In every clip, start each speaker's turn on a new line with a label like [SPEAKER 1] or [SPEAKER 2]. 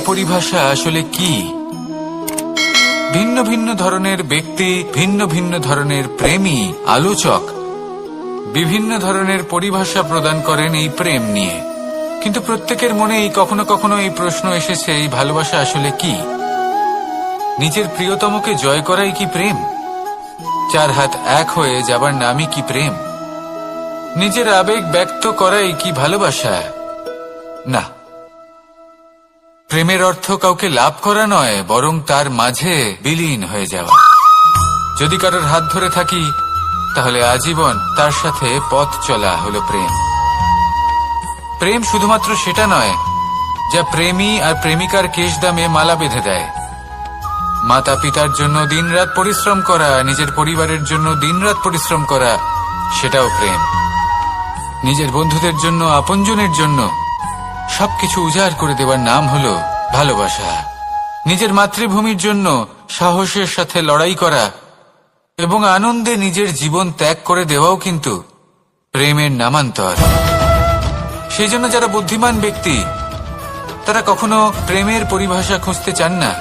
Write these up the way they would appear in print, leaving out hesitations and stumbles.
[SPEAKER 1] পরিভাষা আসলে কি? ভিন্ন ভিন্ন ধরনের ব্যক্তি, ভিন্ন ভিন্ন ধরনের প্রেমী, আলোচক বিভিন্ন ধরনের পরিভাষা প্রদান করেন এই প্রেম নিয়ে। কিন্তু প্রত্যেকের মনেই কখনো কখনো এই প্রশ্ন এসেছে, এই ভালোবাসা আসলে কি? নিজের প্রিয়তমকে জয় করাই কি প্রেম? চার হাত এক হয়ে যাবার নামই কি প্রেম? নিজের আবেগ ব্যক্ত করাই কি ভালোবাসা? না, প্রেমের অর্থ কাউকে লাভ করা নয়, বরং তার মাঝে বিলীন হয়ে যাওয়া। যদি কারোর হাত ধরে থাকি, তাহলে আজীবন তার সাথে পথ চলা হলো প্রেম। প্রেম শুধুমাত্র সেটা নয় যা প্রেমী আর প্রেমিকার কেশদামে মালা বেঁধে দেয়। মাতা পিতার জন্য দিনরাত পরিশ্রম করা, নিজের পরিবারের জন্য দিনরাত পরিশ্রম করা, সেটাও প্রেম। নিজের বন্ধুদের জন্য, আপনজনের জন্য সবকিছু উজাড় করে দেওয়ার নাম হলো ভালোবাসা। নিজের মাতৃভূমির জন্য সাহসের সাথে লড়াই করা এবং আনন্দে নিজের জীবন ত্যাগ করে দেওয়াও কিন্তু প্রেমের নামান্তর। সেই জন্য যারা বুদ্ধিমান ব্যক্তি, তারা কখনো প্রেমের পরিভাষা খুঁজতে চান না,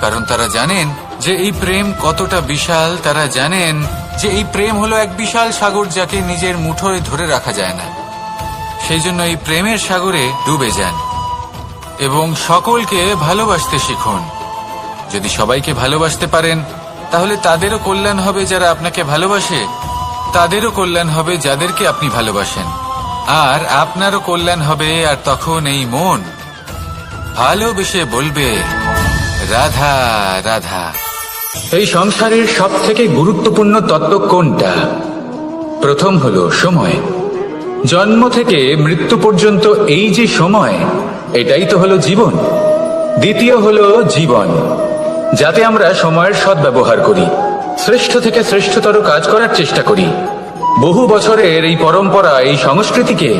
[SPEAKER 1] কারণ তারা জানেন যে এই প্রেম কতটা বিশাল। তারা জানেন যে এই প্রেম হলো এক বিশাল সাগর, যাকে নিজের মুঠোয় ধরে রাখা যায় না। সেই জন্য এই প্রেমের সাগরে ডুবে যান এবং সকলকে ভালোবাসতে শিখুন। যদি সবাইকে ভালোবাসতে পারেন, তাহলে তাদেরও কল্যাণ হবে যারা আপনাকে ভালোবাসে, তাদেরও কল্যাণ হবে যাদেরকে আপনি ভালোবাসেন, আর আপনারও কল্যাণ হবে। আর তখন এই মন ভালোবেসে বলবে, রাধা রাধা। এই সংসারের সব থেকে গুরুত্বপূর্ণ তত্ত্ব কোনটা? প্রথম হলো সময়। জন্ম থেকে মৃত্যু পর্যন্ত এই যে সময়, এটাই তো হলো জীবন। দ্বিতীয় হলো জীবন, যাতে আমরা সময়ের সদ্ব্যবহার করি, শ্রেষ্ঠ থেকে শ্রেষ্ঠতর কাজ করার চেষ্টা করি, বহু বছরের এই পরম্পরা, এই সংস্কৃতিকে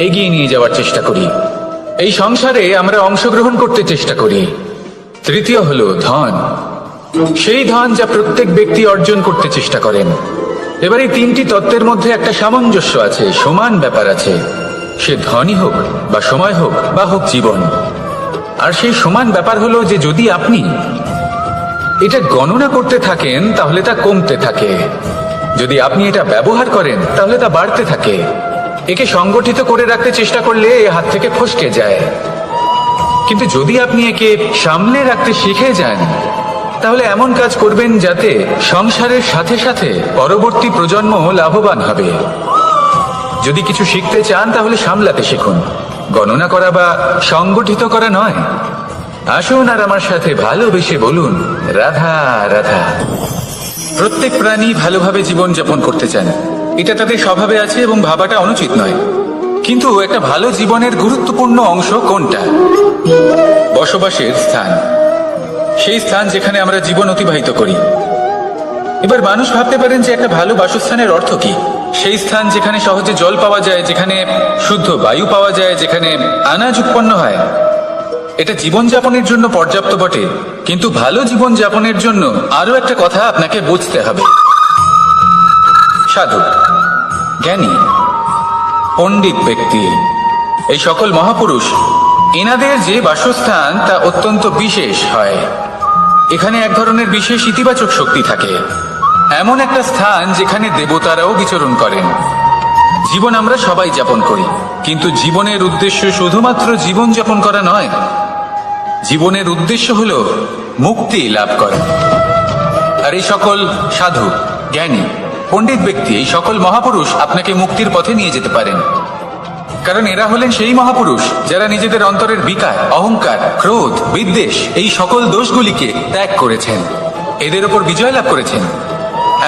[SPEAKER 1] এগিয়ে নিয়ে যাওয়ার চেষ্টা করি, এই সংসারে আমরা অংশগ্রহণ করতে চেষ্টা করি। তৃতীয় হলো ধন, সেই ধন যা প্রত্যেক ব্যক্তি অর্জন করতে চেষ্টা করেন। এবার এই তিনটি তত্ত্বের মধ্যে একটা সামঞ্জস্য আছে, সমান ব্যাপার আছে। সে ধনই হোক বা সময় হোক বা হোক জীবন। আর সেই সমান ব্যাপার হলো যে যদি আপনি এটা গণনা করতে থাকেন, তাহলে তা কমতে থাকে। যদি আপনি এটা ব্যবহার করেন, তাহলে তা বাড়তে থাকে। একে সংগঠিত করে রাখতে চেষ্টা করলে এ হাত থেকে ফসকে যায়। কিন্তু যদি আপনি একে সামলে রাখতে শিখে যান, তাহলে এমন কাজ করবেন যাতে সংসারের সাথে সাথে পরবর্তী প্রজন্ম লাভবান হবে। যদি কিছু শিখতে চান, তাহলে সামলাতে শিখুন, গণনা করা বা সংগঠিত করা নয়। আসুন আর আমার সাথে ভালোবেসে বলুন, রাধা রাধা। প্রত্যেক প্রাণী ভালোভাবে জীবন যাপন করতে চান, এটা তাদের স্বভাবে আছে এবং ভাবাটা অনুচিত নয়। কিন্তু একটা ভালো জীবনের গুরুত্বপূর্ণ অংশ কোনটা? বসবাসের স্থান, সেই স্থান যেখানে আমরা জীবন অতিবাহিত করি। এবার মানুষ ভাবতে পারেন যে একটা ভালো বাসস্থানের অর্থ কি? সেই স্থান যেখানে সহজে জল পাওয়া যায়, যেখানে শুদ্ধ বায়ু পাওয়া যায়, যেখানে আনাজ উৎপন্ন হয়। এটা জীবনযাপনের জন্য পর্যাপ্ত বটে, কিন্তু ভালো জীবন যাপনের জন্য আরো একটা কথা আপনাকে বুঝতে হবে। সাধু, জ্ঞানী, পণ্ডিত ব্যক্তি, এই সকল মহাপুরুষ, এনাদের যে বাসস্থান তা অত্যন্ত বিশেষ হয়। এখানে এক ধরনের বিশেষ ইতিবাচক শক্তি থাকে, এমন একটা স্থান যেখানে দেবতারাও বিচরণ করেন। জীবন আমরা সবাই যাপন করি, কিন্তু জীবনের উদ্দেশ্য শুধুমাত্র জীবন যাপন করা নয়। জীবনের উদ্দেশ্য হলো মুক্তি লাভ করা। আর এই সকল সাধু, জ্ঞানী, পণ্ডিত ব্যক্তি, এই সকল মহাপুরুষ আপনাকে মুক্তির পথে নিয়ে যেতে পারেন। কারণ এরা হলেন সেই মহাপুরুষ যারা নিজেদের অন্তরের বিকার, অহংকার, ক্রোধ, বিদ্বেষ, এই সকল দোষগুলিকে ত্যাগ করেছেন, এদের ওপর বিজয় লাভ করেছেন।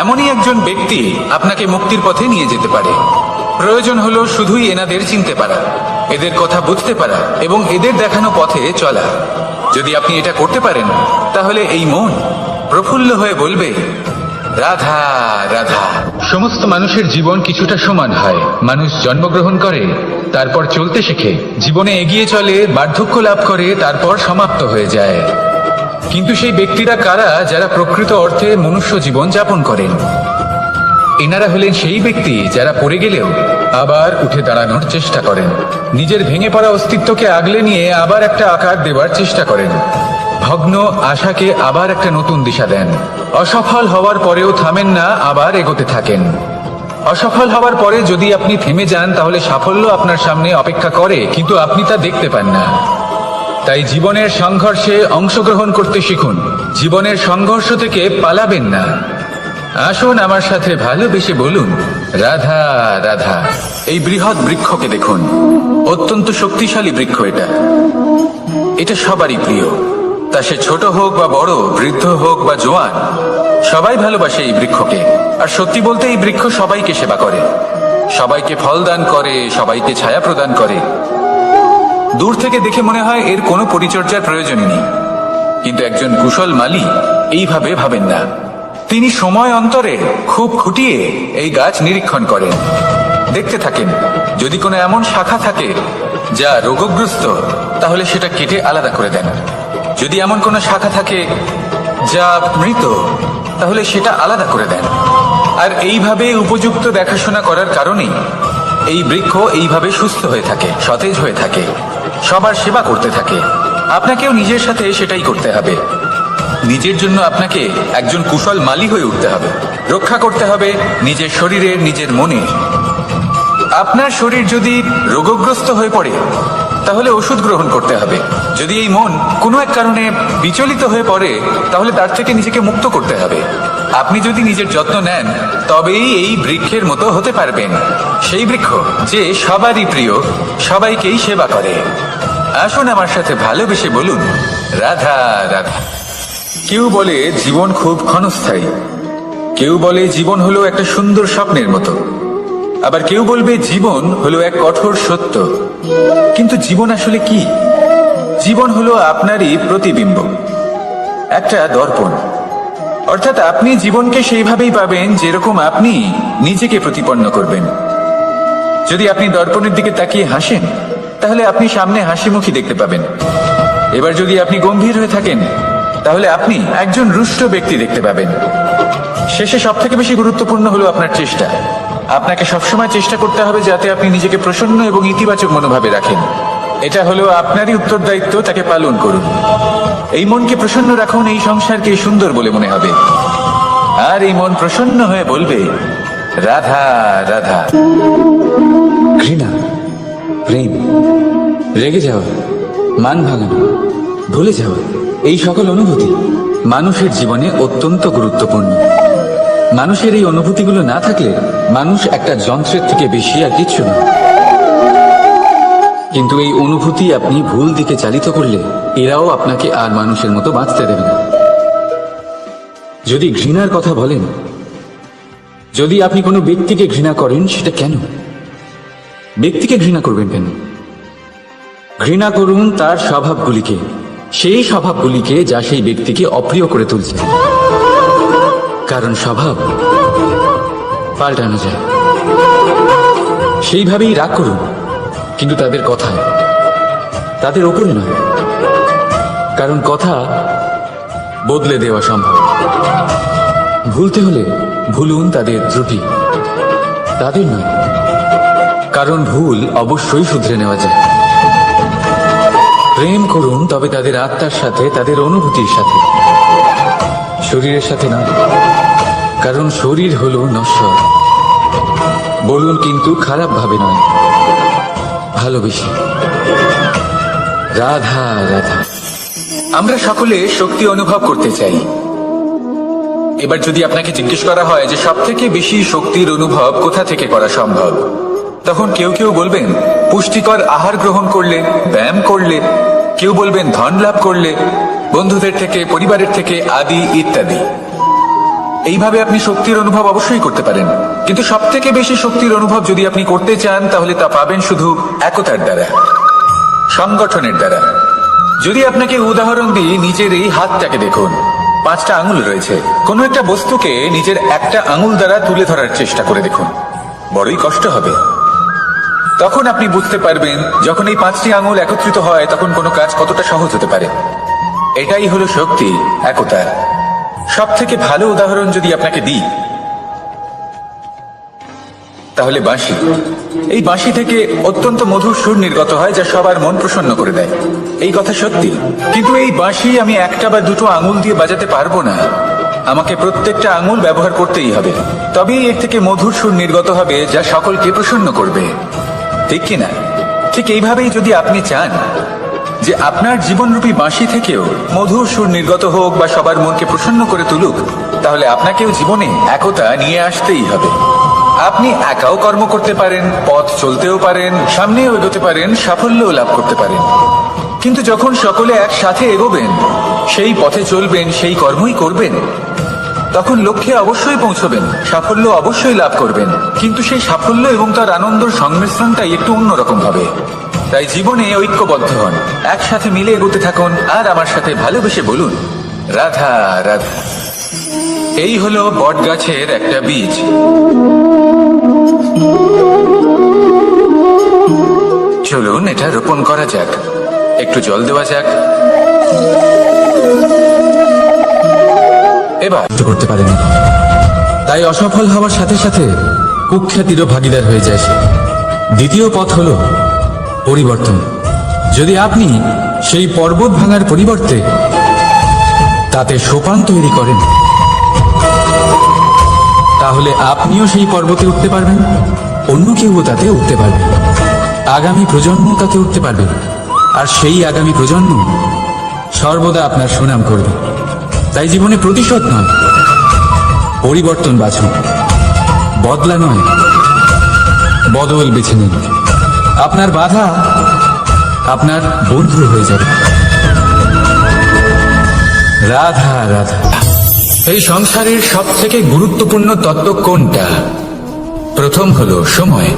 [SPEAKER 1] এমনই একজন ব্যক্তি আপনাকে মুক্তির পথে নিয়ে যেতে পারে। প্রয়োজন হলো শুধুই এনাদের চিনতে পারা, এদের কথা বুঝতে পারা এবং এদের দেখানো পথে চলা। যদি আপনি এটা করতে পারেন, তাহলে এই মন প্রফুল্ল হয়ে বলবে, রাধা রাধা। সমস্ত মানুষের জীবন কিছুটা সমান হয়। মানুষ জন্মগ্রহণ করে, তারপর চলতে শেখে, জীবনে এগিয়ে চলে, বার্ধক্য লাভ করে, তারপর সমাপ্ত হয়ে যায়। কিন্তু সেই ব্যক্তিরা কারা যারা প্রকৃত অর্থে মনুষ্য জীবন যাপন করেন? এনারা হলেন সেই ব্যক্তি যারা পড়ে গেলেও আবার উঠে দাঁড়ানোর চেষ্টা করেন, নিজের ভেঙে পড়া অস্তিত্বকে আগলে নিয়ে আবার একটা আকার দেওয়ার চেষ্টা করেন, ভগ্ন আশাকে আবার একটা নতুন দিশা দেন। অসফল হওয়ার পরেও থামেন না, আবার এগোতে থাকেন। অসফল হওয়ার পরে যদি আপনি থেমে যান তাহলে সাফল্য আপনার সামনে অপেক্ষা করে, কিন্তু আপনি তা দেখতে পান না। তাই জীবনের সংঘর্ষে অংশগ্রহণ করতে শিখুন, জীবনের সংঘর্ষ থেকে পালাবেন না। আসুন আমার সাথে ভালোবেসে বলুন, রাধা রাধা। এই বৃহৎ বৃক্ষকে দেখুন, অত্যন্ত শক্তিশালী বৃক্ষ। এটা সবারই প্রিয়, তা সে ছোট হোক বা বড়, বৃদ্ধ হোক বা জোয়ান, সবাই ভালোবাসে এই বৃক্ষকে। আর সত্যি বলতে এই বৃক্ষ সবাইকে সেবা করে, সবাইকে ফল দান করে, সবাইকে ছায়া প্রদান করে। দূর থেকে দেখে মনে হয় এর কোনো পরিচর্যার প্রয়োজনই নেই, কিন্তু একজন কুশল মালী এইভাবে ভাবেন না। তিনি সময় অন্তরে খুব খুঁটিয়ে এই গাছ নিরীক্ষণ করেন, দেখতে থাকেন। যদি কোনো এমন শাখা থাকে যা রোগগ্রস্ত, তাহলে সেটা কেটে আলাদা করে দেন। যদি এমন কোনো শাখা থাকে যা মৃত, তাহলে সেটা আলাদা করে দেন। আর এইভাবে উপযুক্ত দেখাশোনা করার কারণেই এই বৃক্ষ এইভাবে সুস্থ হয়ে থাকে, সতেজ হয়ে থাকে, সবার সেবা করতে থাকে। আপনাকেও নিজের সাথে সেটাই করতে হবে। নিজের জন্য আপনাকে একজন কুশল মালী হয়ে উঠতে হবে, রক্ষা করতে হবে নিজের শরীরের, নিজের মনের। আপনার শরীর যদি রোগগ্রস্ত হয়ে পড়ে, তাহলে ওষুধ গ্রহণ করতে হবে। যদি এই মন কোনো এক কারণে বিচলিত হয়ে পড়ে, তাহলে তার থেকে নিজেকে মুক্ত করতে হবে। আপনি যদি নিজের যত্ন নেন, তবেই এই বৃক্ষের মতো হতে পারবেন, সেই বৃক্ষ যে সবারই প্রিয়, সবাইকেই সেবা করে। আসুন আমার সাথে ভালোবেসে বলুন, রাধা রাধা। কেউ বলে জীবন খুব ক্ষণস্থায়ী, কেউ বলে জীবন হলো একটা সুন্দর স্বপ্নের মতো, আবার কেউ বলবে জীবন হলো এক কঠোর সত্য। কিন্তু জীবন আসলে কি? জীবন হলো আপনারই প্রতিবিম্ব, একটা দর্পণ। অর্থাৎ আপনি জীবনকে সেইভাবেই পাবেন যেরকম আপনি নিজেকে প্রতিপন্ন করবেন। যদি আপনি দর্পণের দিকে তাকিয়ে হাসেন, তাহলে আপনি সামনে হাসিমুখী দেখতে পাবেন। এবার যদি আপনি গম্ভীর হয়ে থাকেন, তাহলে আপনি একজন রুষ্ট ব্যক্তি দেখতে পাবেন। শেষে সব থেকে বেশি গুরুত্বপূর্ণ হলো আপনার চেষ্টা। আপনাকে সবসময় চেষ্টা করতে হবে যাতে আপনি নিজেকে প্রসন্ন এবং ইতিবাচক মনোভাবে রাখেন। এটা হলো আপনারই উত্তরদায়িত্ব, তাকে পালন করুন। এই মনকে প্রসন্ন রাখুন, এই সংসারকে সুন্দর বলে মনে হবে। আর এই মন প্রসন্ন হয়ে বলবে, রাধা রাধা।
[SPEAKER 2] ঘৃণা, প্রেম, রেগে যাওয়া, মান ভাঙানো, ভুলে যাওয়া, এই সকল অনুভূতি মানুষের জীবনে অত্যন্ত গুরুত্বপূর্ণ। মানুষের এই অনুভূতিগুলো না থাকলে মানুষ একটা যন্ত্রের থেকে বেশি আর কিচ্ছু না। কিন্তু এই অনুভূতি আপনি ভুল দিকে চালিত করলে এরাও আপনাকে আর মানুষের মতো বাঁচতে দেবে না। যদি ঘৃণার কথা বলেন, যদি আপনি কোনো ব্যক্তিকে ঘৃণা করেন, সেটা কেন? ব্যক্তিকে ঘৃণা করবেন কেন? ঘৃণা করুন তার স্বভাবগুলিকে, সেই স্বভাবগুলিকে যা সেই ব্যক্তিকে অপ্রিয় করে তুলছে। কারণ স্বভাব পাল্টানো যায়। সেইভাবেই রাগ করুন, কিন্তু তাদের কথায়, তাদের ওপরে নয়। কারণ কথা বদলে দেওয়া সম্ভব। ভুলতে হলে ভুলুন তাদের ত্রুটি, তাদের নয়। কারণ ভুল অবশ্যই শুধরে নেওয়া যায়। প্রেম করুন, তবে তাদের আত্মার সাথে, তাদের অনুভূতির সাথে, শরীরের সাথে নয়। কারণ শরীর হলো নশ্বর। বলুন, কিন্তু খারাপ ভাবে নয়, ভালোবেসে। রাধা রাধা।
[SPEAKER 1] আমরা সকলে শক্তি অনুভব করতে চাই। এবার যদি আপনাকে জিজ্ঞেস করা হয় যে সব থেকে বেশি শক্তির অনুভব কোথা থেকে করা সম্ভব, তখন কেউ কেউ বলবেন পুষ্টিকর আহার গ্রহণ করলে, ব্যায়াম করলে, কেউ বলবেন ধন লাভ করলে, বন্ধুদের থেকে, পরিবারের থেকে, আদি ইত্যাদি। এইভাবে আপনি শক্তির অনুভব অবশ্যই করতে পারেন, কিন্তু সব থেকে বেশি শক্তির অনুভব যদি আপনি করতে চান, তাহলে তা পাবেন শুধু একতার দ্বারা, সংগঠনের দ্বারা। যদি আপনাকে উদাহরণ দিই, নিজের এই হাতটাকে দেখুন, 5টা আঙুল রয়েছে। কোনো একটা বস্তুকে নিজের একটা আঙুল দ্বারা তুলে ধরার চেষ্টা করে দেখুন, বড়ই কষ্ট হবে। তখন আপনি বুঝতে পারবেন যখন এই 5টি আঙুল একত্রিত হয়, তখন কোনো কাজ কতটা সহজ হতে পারে। এটাই হলো শক্তি, একতা। সব থেকে ভালো উদাহরণ যদি আপনাকে দিই, তাহলে বাঁশি। এই বাঁশি থেকে অত্যন্ত মধুর সুর নির্গত হয় যা সবার মন প্রসন্ন করে দেয়। এই কথা সত্যি, কিন্তু এই বাঁশি আমি একটা বা দুটো আঙুল দিয়ে বাজাতে পারবো না। আমাকে প্রত্যেকটা আঙুল ব্যবহার করতেই হবে, তবেই এর থেকে মধুর সুর নির্গত হবে যা সকলকে প্রসন্ন করবে, ঠিক কিনা? ঠিক এইভাবেই যদি আপনি চান যে আপনার জীবনরূপী বাঁশি থেকেও মধুর সুর নির্গত হোক বা সবার মনকে প্রসন্ন করে তুলুক, তাহলে আপনাকেও জীবনে একতা নিয়ে আসতেই হবে। আপনি একাও কর্ম করতে পারেন, পথ চলতেও পারেন, সামনেও এগোতে পারেন, সাফল্যও লাভ করতে পারেন। কিন্তু যখন সকলে একসাথে এগোবেন, সেই পথে চলবেন, সেই কর্মই করবেন, তখন লক্ষ্যে অবশ্যই পৌঁছবেন, সাফল্য অবশ্যই লাভ করবেন। কিন্তু সেই সাফল্য এবং তার আনন্দের সংমিশ্রণটাই একটু অন্যরকম হবে। তাই জীবনে ঐক্যবদ্ধ হন, একসাথে মিলে এগোতে থাকুন, আর আমার সাথে ভালোবেসে বলুন, রাধা রাধা। এই হলো বট গাছের একটা বীজ। চলুন এটা রোপণ করা যাক, একটু জল দেওয়া যাক। এবার
[SPEAKER 2] করতে পারেনি, তাই অসফল হওয়ার সাথে সাথে কুখ্যাতিরও ভাগিদার হয়ে যায় সে। দ্বিতীয় পথ হল পরিবর্তন। যদি আপনি সেই পর্বত ভাঙার পরিবর্তে তাতে সোপান তৈরি করেন, তাহলে আপনিও সেই পর্বতে উঠতে পারবেন, অন্য কেউ তাতে উঠতে পারবে, আগামী প্রজন্ম তাতে উঠতে পারবে, আর সেই আগামী প্রজন্ম সর্বদা আপনার সুনাম করবে। তাই জীবনে প্রতিশোধ নয়, পরিবর্তন বাছুন। বদলা নয়, বদল বেছে নিন। আপনার বাধা আপনার বন্ধু হয়ে যাবে। রাধা রাধা।
[SPEAKER 1] এই সংসারের সব থেকে গুরুত্বপূর্ণ তত্ত্ব কোনটা? প্রথম হলো সময়।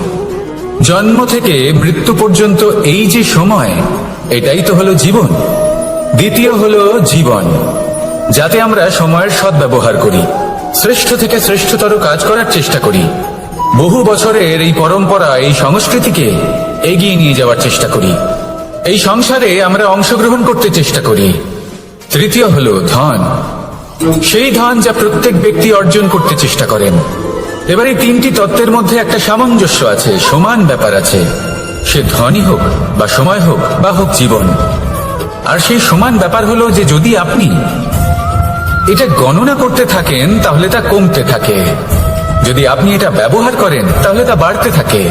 [SPEAKER 1] জন্ম থেকে মৃত্যু পর্যন্ত এই যে সময়, এটাই তো হলো জীবন। দ্বিতীয় হলো জীবন, যাতে আমরা সময়ের সদ্ব্যবহার করি, শ্রেষ্ঠ থেকে শ্রেষ্ঠতর কাজ করার চেষ্টা করি, বহু বছরের এই পরম্পরা, এই সংস্কৃতিকে এগিয়ে নিয়ে যাওয়ার চেষ্টা করি, এই সংসারে আমরা অংশগ্রহণ করতে চেষ্টা করি। তৃতীয় হলো ধন, সেই ধন যা প্রত্যেক ব্যক্তি অর্জন করতে চেষ্টা করেন। এবার এই তিনটি তত্ত্বের মধ্যে একটা সামঞ্জস্য আছে, সমান ব্যাপার আছে, সে ধনই হোক বা সময় হোক বা হোক জীবন। আর সেই সমান ব্যাপার হলো যে যদি আপনি এটা গণনা করতে থাকেন তাহলে তা কমতে থাকে, যদি আপনি এটা ব্যবহার করেন তাহলে তা বাড়তে থাকে।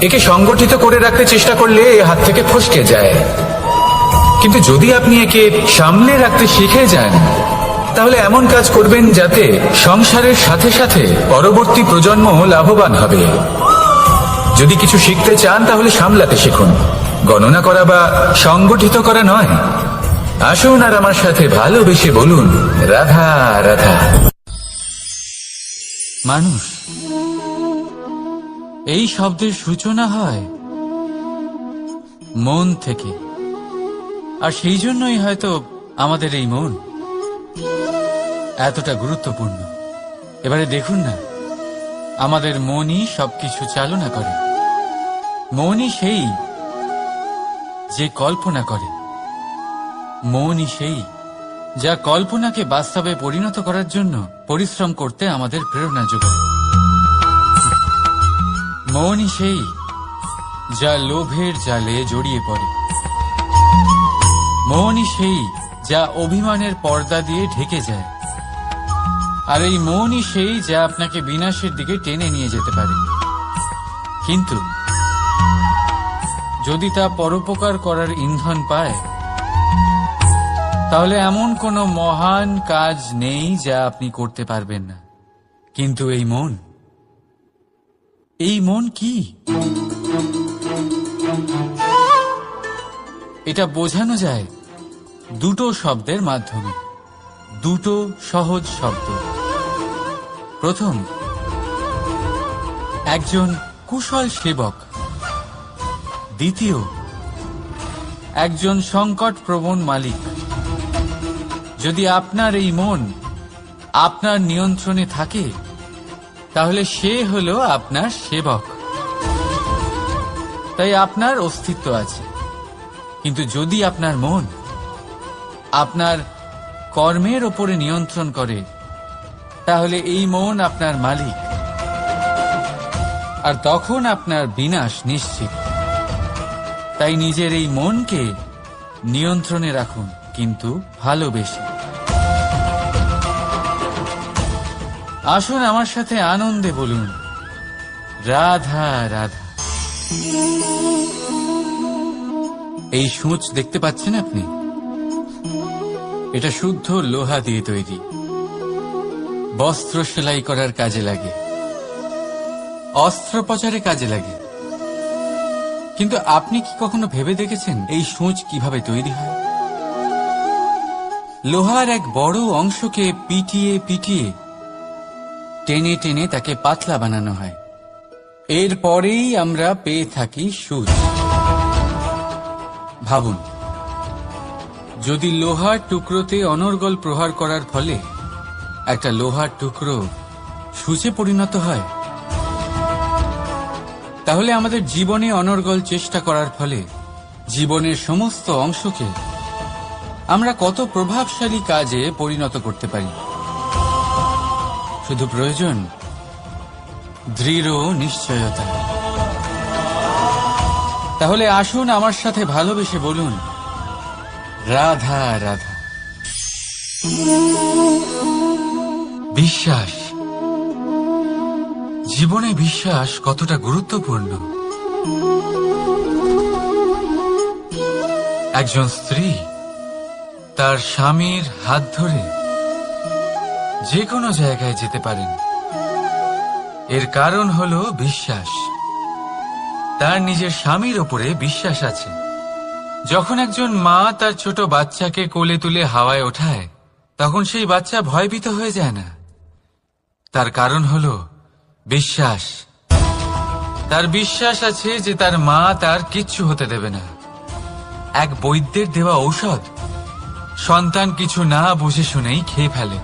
[SPEAKER 1] একে সংগঠিত করে রাখতে চেষ্টা করলে এ হাত থেকে ফসকে যায়, কিন্তু যদি আপনি একে সামলে রাখতে শিখে যান তাহলে এমন কাজ করবেন যাতে সংসারের সাথে সাথে পরবর্তী প্রজন্ম লাভবান হবে। যদি কিছু শিখতে চান তাহলে সামলাতে শিখুন, গণনা করা বা সংগঠিত করা নয়। আসুন আর আমার সাথে ভালোবেসে বলুন, রাধা রাধা।
[SPEAKER 2] মানুষ, এই শব্দের সূচনা হয় মন থেকে, আর সেই জন্যই হয়তো আমাদের এই মন এতটা গুরুত্বপূর্ণ। এবারে দেখুন না, আমাদের মনই সবকিছু চালনা করে। মনই সেই যে কল্পনা করে, মনই সেই যা কল্পনাকে বাস্তবে পরিণত করার জন্য পরিশ্রম করতে আমাদের প্রেরণা যোগায়। মনই সেই যা লোভের জালে জড়িয়ে পড়ে। মনই সেই যা অভিমানের পর্দা দিয়ে ঢেকে যায়। আর এই মনই সেই যা আপনাকে বিনাশের দিকে টেনে নিয়ে যেতে পারে। কিন্তু যদি তা পরোপকার করার ইন্ধন পায়, তাহলে এমন কোনো মহান কাজ নেই যা আপনি করতে পারবেন না। কিন্তু এই মন কি? এটা বোঝানো যায় দুটো শব্দের মাধ্যমে, দুটো সহজ শব্দ। প্রথম, একজন কুশল সেবক। দ্বিতীয়, একজন সংকট প্রবণ মালিক। যদি আপনার এই মন আপনার নিয়ন্ত্রণে থাকে, তাহলে সে হলো আপনার সেবক। তাই আপনার অস্তিত্ব আছে। কিন্তু যদি আপনার মন আপনার কর্মের ওপরে নিয়ন্ত্রণ করে, তাহলে এই মন আপনার মালিক।
[SPEAKER 1] আর তখন আপনার বিনাশ নিশ্চিত। তাই নিজের এই মনকে নিয়ন্ত্রণে রাখুন, কিন্তু ভালোবেসে। আসুন আমার সাথে আনন্দে বলুন, রাধা রাধা। এই সূঁচ দেখতে পাচ্ছেন আপনি? এটা শুদ্ধ লোহা দিয়ে তৈরি, বস্ত্র সেলাই করার কাজে লাগে, অস্ত্রোপচারে কাজে লাগে। কিন্তু আপনি কি কখনো ভেবে দেখেছেন এই সূঁচ কিভাবে তৈরি হয়? লোহার এক বড় অংশকে পিটিয়ে পিটিয়ে টেনে টেনে তাকে পাতলা বানানো হয়। এরপরেই আমরা পেয়ে থাকি সূঁচ। ভাবুন, যদি লোহার টুকরোতে অনর্গল প্রহার করার ফলে একটা লোহার টুকরো সূঁচে পরিণত হয়, তাহলে আমাদের জীবনে অনর্গল চেষ্টা করার ফলে জীবনের সমস্ত অংশকে আমরা কত প্রভাবশালী কাজে পরিণত করতে পারি। শুধু প্রয়োজন দৃঢ় নিশ্চয়তা। তাহলে আসুন আমার সাথে ভালোবেসে বলুন, রাধা রাধা। বিশ্বাস, জীবনে বিশ্বাস কতটা গুরুত্বপূর্ণ। একজন স্ত্রী তার স্বামীর হাত ধরে যে কোনো জায়গায় যেতে পারেন, এর কারণ হলো বিশ্বাস। তার নিজের স্বামীর ওপরে বিশ্বাস আছে। যখন একজন মা তার ছোট বাচ্চাকে কোলে তুলে হাওয়ায় ওঠায়, তখন সেই বাচ্চা ভয়ভীত হয়ে যায় না। তার কারণ হলো বিশ্বাস। তার বিশ্বাস আছে যে তার মা তার কিচ্ছু হতে দেবে না। এক বৈদ্যের দেওয়া ঔষধ সন্তান কিছু না বুঝে শুনেই খেয়ে ফেলে।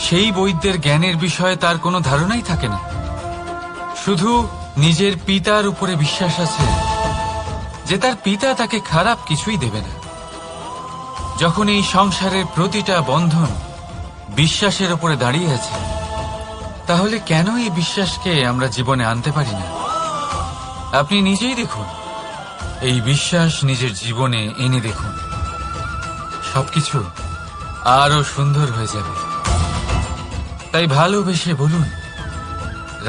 [SPEAKER 1] সেই বৈদ্যের জ্ঞানের বিষয়ে তার কোনো ধারণাই থাকে না। শুধু নিজের পিতার উপরে বিশ্বাস আছে যে তার পিতা তাকে খারাপ কিছুই দেবে না। যখন এই সংসারের প্রতিটা বন্ধন বিশ্বাসের উপরে দাঁড়িয়ে আছে, তাহলে কেন এই বিশ্বাসকে আমরা জীবনে আনতে পারি না? আপনি নিজেই দেখুন, এই বিশ্বাস নিজের জীবনে এনে দেখুন, সবকিছু আরো সুন্দর হয়ে যাবে। তাই ভালোবেসে বলুন,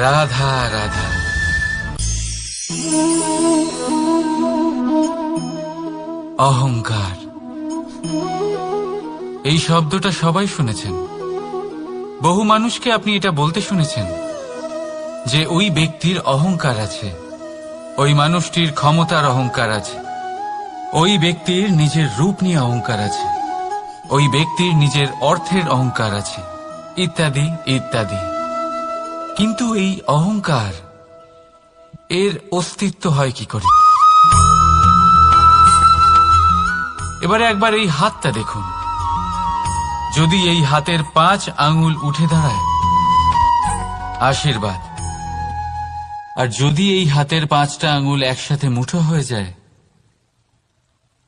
[SPEAKER 1] রাধা রাধা। অহংকার, এই শব্দটা সবাই শুনেছেন। বহু মানুষকে আপনি এটা বলতে শুনেছেন যে ওই ব্যক্তির অহংকার আছে, ওই মানুষটির ক্ষমতার অহংকার আছে, ওই ব্যক্তির নিজের রূপ নিয়ে অহংকার আছে, ওই ব্যক্তির নিজের অর্থের অহংকার আছে, ইত্যাদি ইত্যাদি। কিন্তু এই অহংকার, এর অস্তিত্ব হয় কি করে? এবারে একবার এই হাতটা দেখুন। যদি এই হাতের 5 আঙুল উঠে দাঁড়ায়, আশীর্বাদ। আর যদি এই হাতের 5টা আঙুল একসাথে মুঠো হয়ে যায়,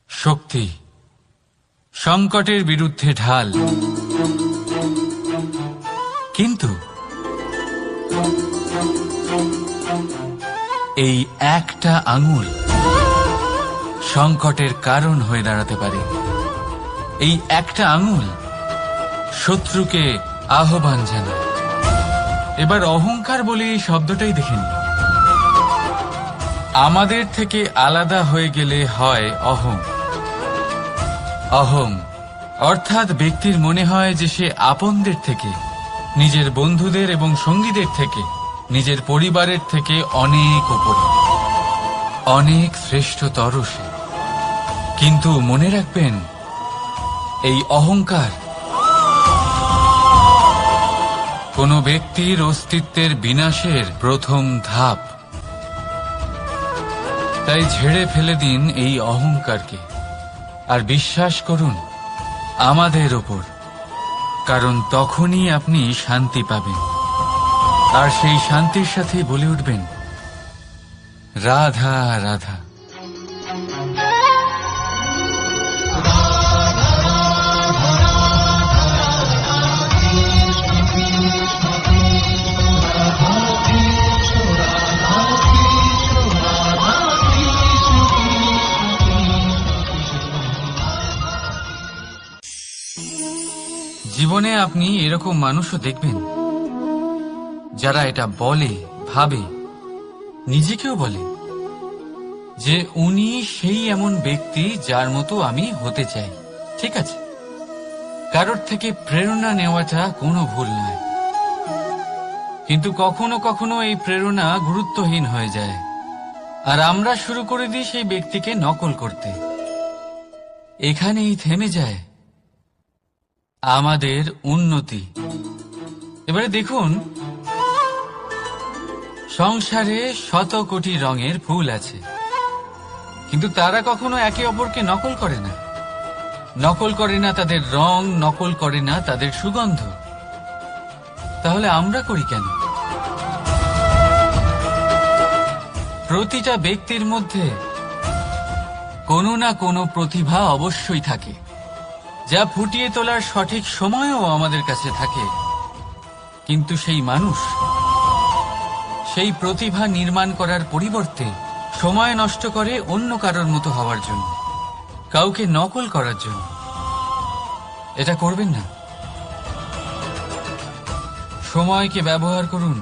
[SPEAKER 1] শক্তি, সংকটের বিরুদ্ধে ঢাল। কিন্তু এই একটা আঙুল সংকটের কারণ হয়ে দাঁড়াতে পারে। এই একটা আঙুল শত্রুকে আহ্বান জানায়। এবার অহংকার বলে এই শব্দটাই দেখে নিন। আমাদের থেকে আলাদা হয়ে গেলে হয় অহং। অহং অর্থাৎ ব্যক্তির মনে হয় যে সে আপনদের থেকে, নিজের বন্ধুদের এবং সঙ্গীদের থেকে, নিজের পরিবারের থেকে অনেক উপরে, অনেক শ্রেষ্ঠতর সে। কিন্তু মনে রাখবেন, এই অহংকার কোন ব্যক্তির অস্তিত্বের বিনাশের প্রথম ধাপ। তাই ঝেড়ে ফেলে দিন এই অহংকারকে, আর বিশ্বাস করুন আমাদের ওপর, কারণ তখনই আপনি শান্তি পাবেন। আর সেই শান্তির সাথে বলে উঠবেন, রাধা রাধা। জীবনে আপনি এরকম মানুষও দেখবেন যারা এটা বলে, ভাবে, নিজেকেও বলে যে উনি সেই এমন ব্যক্তি যার মতো আমি হতে চাই। ঠিক আছে, কারোর থেকে প্রেরণা নেওয়াটা কোনো ভুল নয়, কিন্তু কখনো কখনো এই প্রেরণা গুরুত্বহীন হয়ে যায় আর আমরা শুরু করে দিই সেই ব্যক্তিকে নকল করতে। এখানেই থেমে যায় আমাদের উন্নতি। এবারে দেখুন, সংসারে শত কোটি রঙের ফুল আছে, কিন্তু তারা কখনো একে অপরকে নকল করে না। নকল করে না তাদের রং, নকল করে না তাদের সুগন্ধ। তাহলে আমরা করি কেন? প্রতিটা ব্যক্তির মধ্যে কোনো না কোনো প্রতিভা অবশ্যই থাকে, যা ফুটিয়ে তোলার সঠিক সময়ও আমাদের কাছে থাকে। কিন্তু সেই মানুষ সেই প্রতিভা নির্মাণ করার পরিবর্তে সময় নষ্ট করে অন্য কারোর মতো হওয়ার জন্য, কাউকে নকল করার জন্য। এটা করবেন না। সময়কে ব্যবহার করুন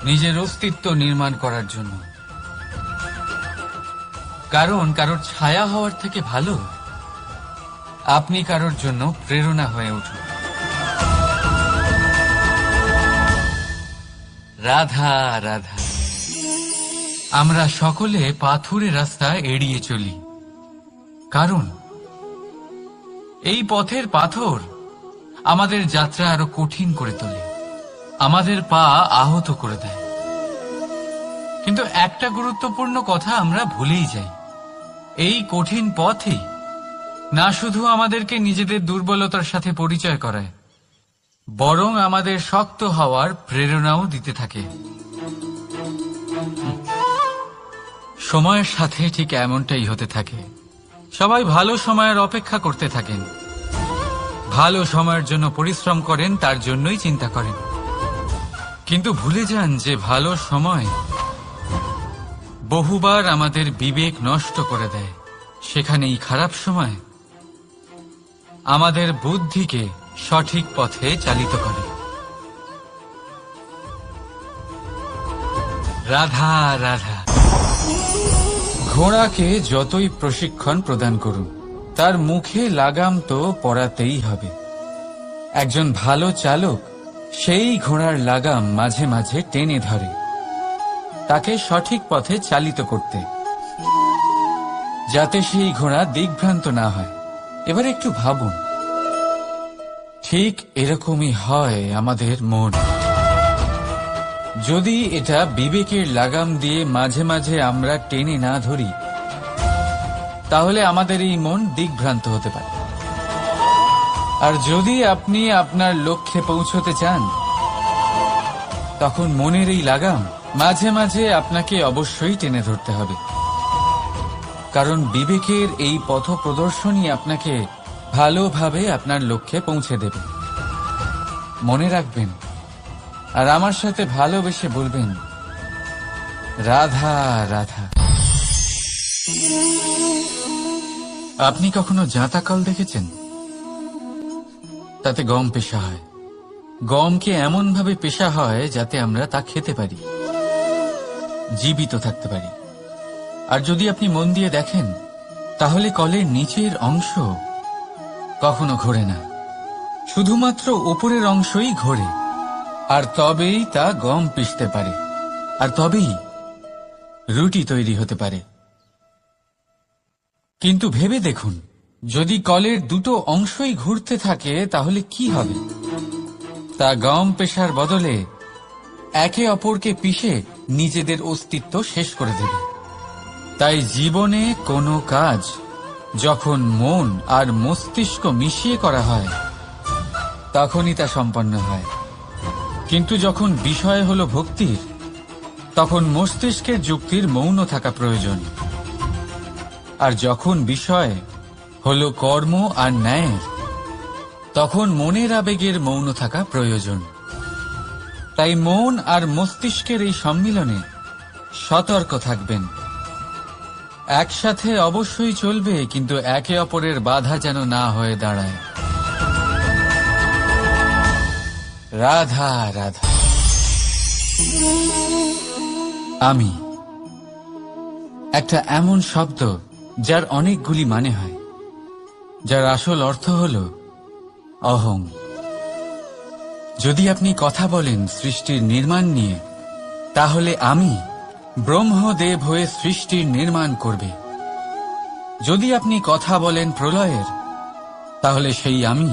[SPEAKER 1] নিজের অস্তিত্ব নির্মাণ করার জন্য, কারণ কারোর ছায়া হওয়ার থেকে ভালো আপনি কারোর জন্য প্রেরণা হয়ে উঠুন। রাধা রাধা। আমরা সকলে পাথুরে রাস্তা এড়িয়ে চলি, কারণ এই পথের পাথর আমাদের যাত্রা আরো কঠিন করে তোলে, আমাদের পা আহত করে দেয়। কিন্তু একটা গুরুত্বপূর্ণ কথা আমরা ভুলেই যাই, এই কঠিন পথই না শুধু আমাদেরকে নিজেদের দুর্বলতার সাথে পরিচয় করায়, বরং আমাদের শক্ত হওয়ার প্রেরণাও দিতে থাকে। সময়ের সাথে ঠিক এমনটাই হতে থাকে। সবাই ভালো সময়ের অপেক্ষা করতে থাকেন, ভালো সময়ের জন্য পরিশ্রম করেন, তার জন্যই চিন্তা করেন, কিন্তু ভুলে যান যে ভালো সময় বহুবার আমাদের বিবেক নষ্ট করে দেয়। সেখানেই খারাপ সময় আমাদের বুদ্ধিকে সঠিক পথে চালিত করে। রাধা রাধা। ঘোড়াকে যতই প্রশিক্ষণ প্রদান করুন, তার মুখে লাগাম তো পরাতেই হবে। একজন ভালো চালক সেই ঘোড়ার লাগাম মাঝে মাঝে টেনে ধরে, তাকে সঠিক পথে চালিত করতে, যাতে সেই ঘোড়া দিগ্ভ্রান্ত না হয়। এবার একটু ভাবুন, ঠিক এরকমই হয় আমাদের মন। যদি এটা বিবেকের লাগাম দিয়ে মাঝে মাঝে আমরা টেনে না ধরি, তাহলে আমাদের এই মন দিগ্ভ্রান্ত হতে পারে। আর যদি আপনি আপনার লক্ষ্যে পৌঁছতে চান, তখন মনের এই লাগাম মাঝে মাঝে আপনাকে অবশ্যই টেনে ধরতে হবে, কারণ বিবেকের এই পথ প্রদর্শনই আপনাকে ভালোভাবে আপনার লক্ষ্যে পৌঁছে দেবে। মনে রাখবেন, আর আমার সাথে ভালোবেসে বলবেন, রাধা রাধা। আপনি কখনো জাঁতাকল দেখেছেন? তাতে গম পেশা হয়। গমকে এমন ভাবে পেশা হয় যাতে আমরা তা খেতে পারি, জীবিত থাকতে পারি। আর যদি আপনি মন দিয়ে দেখেন, তাহলে কলের নিচের অংশ কখনো ঘোরে না, শুধুমাত্র উপরের অংশই ঘোরে। আর তবেই তা গম পিষতে পারে, আর তবেই রুটি তৈরি হতে পারে। কিন্তু ভেবে দেখুন, যদি কলের দুটো অংশই ঘুরতে থাকে, তাহলে কি হবে? তা গম পেশার বদলে একে অপরকে পিষে নিজেদের অস্তিত্ব শেষ করে দেবে। তাই জীবনে কোনো কাজ যখন মন আর মস্তিষ্ক মিশিয়ে করা হয়, তখনই তা সম্পন্ন হয়। কিন্তু যখন বিষয় হলো ভক্তির, তখন মস্তিষ্কের যুক্তির মৌন থাকা প্রয়োজন। আর যখন বিষয় হলো কর্ম আর ন্যায়ের, তখন মনের আবেগের মৌন থাকা প্রয়োজন। তাই মন আর মস্তিষ্কের এই সম্মিলনে সতর্ক থাকবেন। একসাথে অবশ্যই চলবে, কিন্তু একে অপরের বাধা যেন না হয়ে দাঁড়ায়। রাধা রাধা। আমি একটা এমন শব্দ যার অনেকগুলি মানে হয়, যার আসল অর্থ হল অহং। যদি আপনি কথা বলেন সৃষ্টির নির্মাণ নিয়ে, তাহলে আমি ব্রহ্মদেব হয়ে সৃষ্টির নির্মাণ করবে। যদি আপনি কথা বলেন প্রলয়ের, তাহলে সেই আমি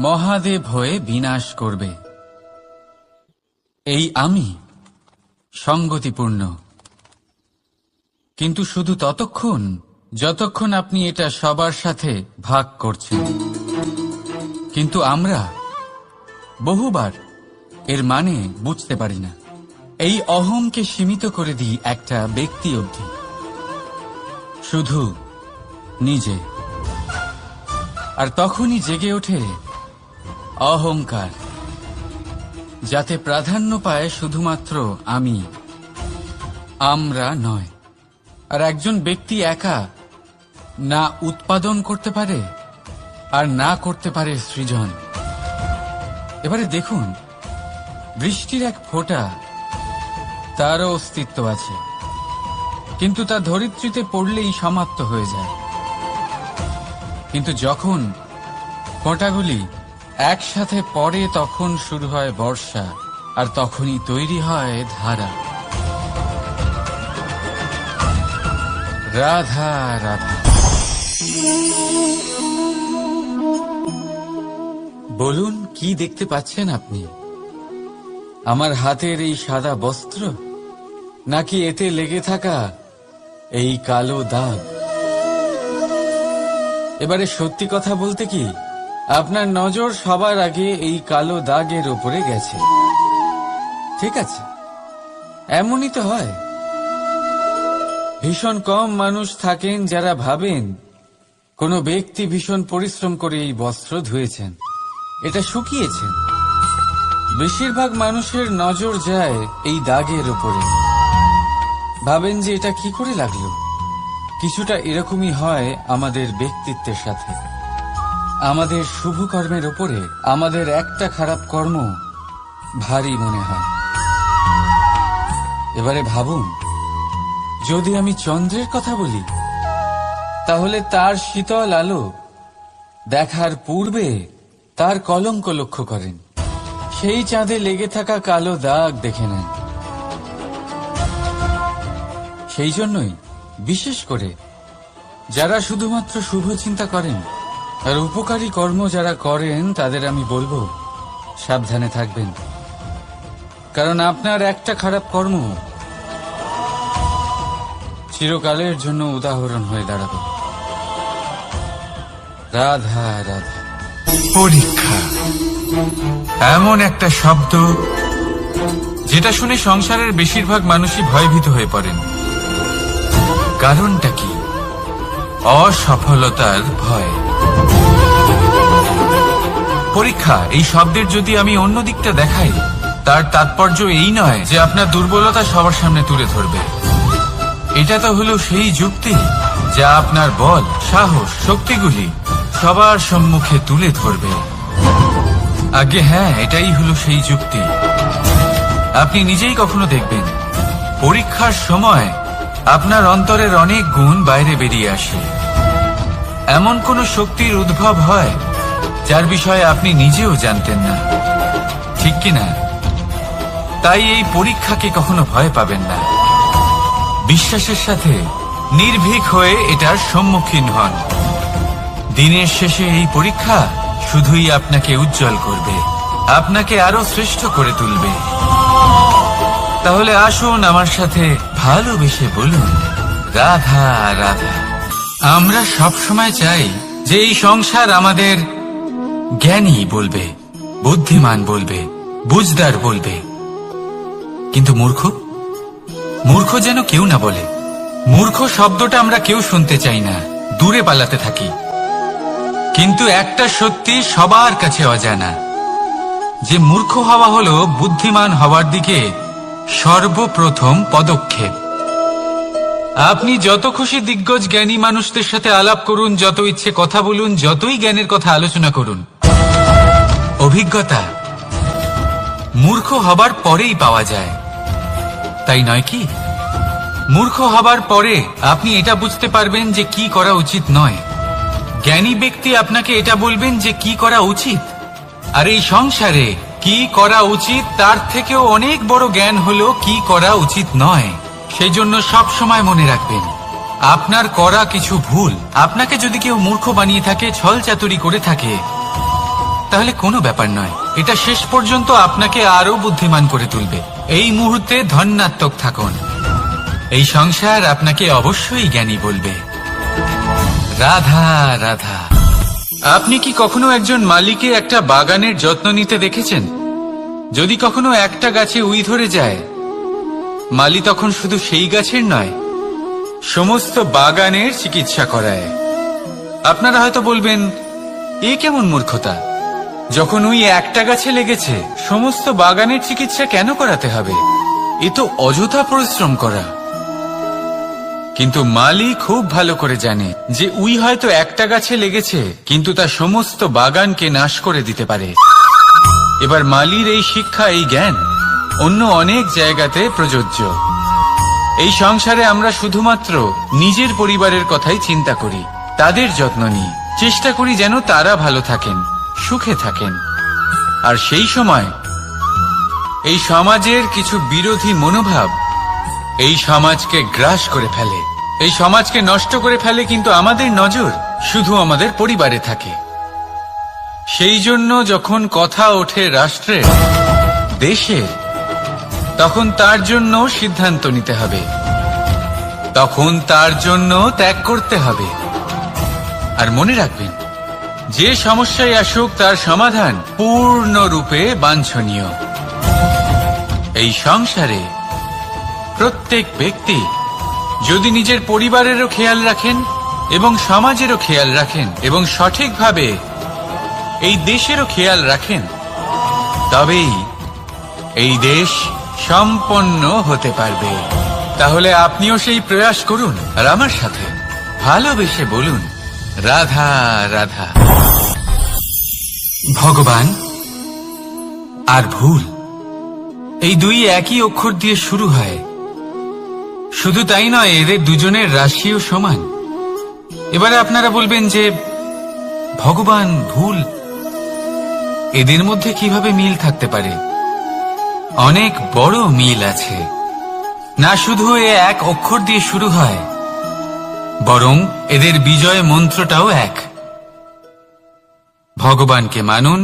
[SPEAKER 1] মহাদেব হয়ে বিনাশ করবে। এই আমি সঙ্গতিপূর্ণ, কিন্তু শুধু ততক্ষণ যতক্ষণ আপনি এটা সবার সাথে ভাগ করছেন। কিন্তু আমরা বহুবার এর মানে বুঝতে পারি না। এই অহংকে সীমিত করে দিই একটা ব্যক্তি অবধি, শুধু নিজে। আর তখনই জেগে ওঠে অহংকার, যাতে প্রাধান্য পায় শুধুমাত্র আমি, আমরা নয়। আর একজন ব্যক্তি একা না উৎপাদন করতে পারে আর না করতে পারে সৃজন। এবারে দেখুন, বৃষ্টির এক ফোঁটা, তারও অস্তিত্ব আছে, কিন্তু তা ধরিত্রীতে পড়লেই সমাপ্ত হয়ে যায়। কিন্তু যখন ফোঁটাগুলি একসাথে পড়ে, তখন শুরু হয় বর্ষা, আর তখনই তৈরি হয় ধারা। রাধা রাধা। বলুন, কি দেখতে পাচ্ছেন আপনি? আমার হাতের এই সাদা বস্ত্র, নাকি এতে লেগে থাকা এই কালো দাগ? এবারে সত্যি কথা বলতে কি, আপনার নজর সবার আগে এই কালো দাগের ওপরে গেছে। ঠিক আছে, এমনই তো হয়। ভীষণ কম মানুষ থাকেন যারা ভাবেন কোনো ব্যক্তি ভীষণ পরিশ্রম করে এই বস্ত্র ধুয়েছেন, এটা শুকিয়েছেন। বেশিরভাগ মানুষের নজর যায় এই দাগের উপরে, ভাবেন যে এটা কি করে লাগলো। কিছুটা এরকমই হয় আমাদের ব্যক্তিত্বের সাথে। আমাদের শুভ কর্মের উপরে আমাদের একটা খারাপ কর্ম ভারী মনে হয়। এবারে ভাবুন, যদি আমি চন্দ্রের কথা বলি, তাহলে তার শীতল আলো দেখার পূর্বে তার কলঙ্ক লক্ষ্য করেন, সেই চাঁদে লেগে থাকা কালো দাগ দেখে নেন। সেই জন্যই বিশেষ করে যারা শুধুমাত্র শুভ চিন্তা করেন আর উপকারী কর্ম যারা করেন, তাদের আমি বলবো সাবধানে থাকবেন, কারণ আপনার একটা খারাপ কর্ম চিরকালের জন্য উদাহরণ হয়ে দাঁড়াবে। রাধা রাধা।
[SPEAKER 3] পরীক্ষা এমন একটা শব্দ যেটা শুনে সংসারের বেশিরভাগ মানুষই ভয়ভীত হয়ে পড়েন। কারণটা কি? অসফলতার ভয়। পরীক্ষা এই শব্দের যদি আমি অন্য দিকটা দেখাই, তার তাৎপর্য এই নয় যে আপনার দুর্বলতা সবার সামনে তুলে ধরবে। এটা তো হলো সেই যুক্তি যা আপনার বল, সাহস, শক্তিগুলি সবার সম্মুখে তুলে ধরবে। আগে হ্যাঁ, এটাই হলো সেই যুক্তি। আপনি নিজেই কখনো দেখবেন পরীক্ষার সময় আপনার অন্তরের অনেক গুণ বাইরে বেরিয়ে আসে। এমন কোন শক্তির উদ্ভব হয় যার বিষয়ে আপনি নিজেও জানতেন না, ঠিক কিনা? তাই এই পরীক্ষাকে কখনো ভয় পাবেন না। বিশ্বাসের সাথে নির্ভীক হয়ে এটার সম্মুখীন হন। দিনের শেষে এই পরীক্ষা শুধুই আপনাকে উজ্জ্বল করবে, আপনাকে আরো শ্রেষ্ঠ করে তুলবে। তাহলে আসুন আমার সাথে ভালোবেসে বলুন, রাধা রাধা। আমরা সব সময় চাই যে এই সংসার আমাদের জ্ঞানী বলবে, বুদ্ধিমান বলবে, বুঝদার বলবে, কিন্তু মূর্খ মূর্খ যেন কেউ না বলে। মূর্খ শব্দটা আমরা কেউ শুনতে চাই না, দূরে পালাতে থাকি। কিন্তু একটা সত্যি সবার কাছে অজানা, যে মূর্খ হওয়া হলো বুদ্ধিমান হওয়ার দিকে সর্বপ্রথম পদক্ষেপ। আপনি যত খুশি দিগ্গজ জ্ঞানী মানুষদের সাথে আলাপ করুন, যত ইচ্ছে কথা বলুন, যতই জ্ঞানের কথা আলোচনা করুন, অভিজ্ঞতা মূর্খ হবার পরেই পাওয়া যায়, তাই নয় কি? মূর্খ হবার পরে আপনি এটা বুঝতে পারবেন যে কি করা উচিত নয়। জ্ঞানী ব্যক্তি আপনাকে এটা বলবেন যে কি করা উচিত। আর এই সংসারে কি করা উচিত তার থেকেও অনেক বড় জ্ঞান হলো কি করা উচিত নয়। সেই জন্য সব সময় মনে রাখবেন, আপনার করা কিছু ভুল, আপনাকে যদি কেউ মূর্খ বানিয়ে থাকে, ছল চাতুরি করে থাকে, তাহলে কোনো ব্যাপার নয়। এটা শেষ পর্যন্ত আপনাকে আরো বুদ্ধিমান করে তুলবে। এই মুহূর্তে ধন্যাত্মক থাকুন। এই সংসার আপনাকে অবশ্যই জ্ঞানী বলবে। রাধা রাধা। আপনি কি কখনো একজন মালিকে একটা বাগানের যত্ন নিতে দেখেছেন? যদি কখনো একটা গাছে উই ধরে যায়, মালি তখন শুধু সেই গাছের নয়, সমস্ত বাগানের চিকিৎসা করায়। আপনারা হয়তো বলবেন, এ কেমন মূর্খতা? যখন উই একটা গাছে লেগেছে, সমস্ত বাগানের চিকিৎসা কেন করাতে হবে? এ তো অযথা পরিশ্রম করা। কিন্তু মালি খুব ভালো করে জানে যে উই হয়তো একটা গাছে লেগেছে, কিন্তু তা সমস্ত বাগানকে নাশ করে দিতে পারে। এবার মালির এই শিক্ষা, এই জ্ঞান অন্য অনেক জায়গাতে প্রযোজ্য। এই সংসারে আমরা শুধুমাত্র নিজের পরিবারের কথাই চিন্তা করি, তাদের যত্ন নিই, চেষ্টা করি যেন তারা ভালো থাকেন, সুখে থাকেন। আর সেই সময় এই সমাজের কিছু বিরোধী মনোভাব এই সমাজকে গ্রাস করে ফেলে, এই সমাজকে নষ্ট করে ফেলে। কিন্তু আমাদের নজর শুধু আমাদের পরিবারে থাকে। সেই জন্য যখন কথা ওঠে রাষ্ট্রের, দেশের, তখন তার জন্য সিদ্ধান্ত নিতে হবে, তখন তার জন্য ত্যাগ করতে হবে। আর মনে রাখবেন, যে সমস্যায় আসুক তার সমাধান পূর্ণরূপে বাঞ্ছনীয়। এই সংসারে প্রত্যেক ব্যক্তি যদি নিজের পরিবারেরও খেয়াল রাখেন এবং সমাজেরও খেয়াল রাখেন এবং সঠিকভাবে এই দেশেরও খেয়াল রাখেন, তবেই এই দেশ সম্পন্ন হতে পারবে। তাহলে আপনিও সেই প্রয়াস করুন আর আমার সাথে ভালোবেসে বলুন, রাধা রাধা। ভগবান আর ভুল, এই দুই একই অক্ষর দিয়ে শুরু হয়। শুধু তাই নয়, এদের দুজনের রাশিও সমান। এবারে আপনারা বলবেন যে ভগবান, ভুল, এদের মধ্যে কিভাবে মিল থাকতে পারে? অনেক বড় মিল আছে। না শুধু এ এক অক্ষর দিয়ে শুরু হয়, বরং এদের বিজয় মন্ত্রটাও এক। ভগবানকে মানুন,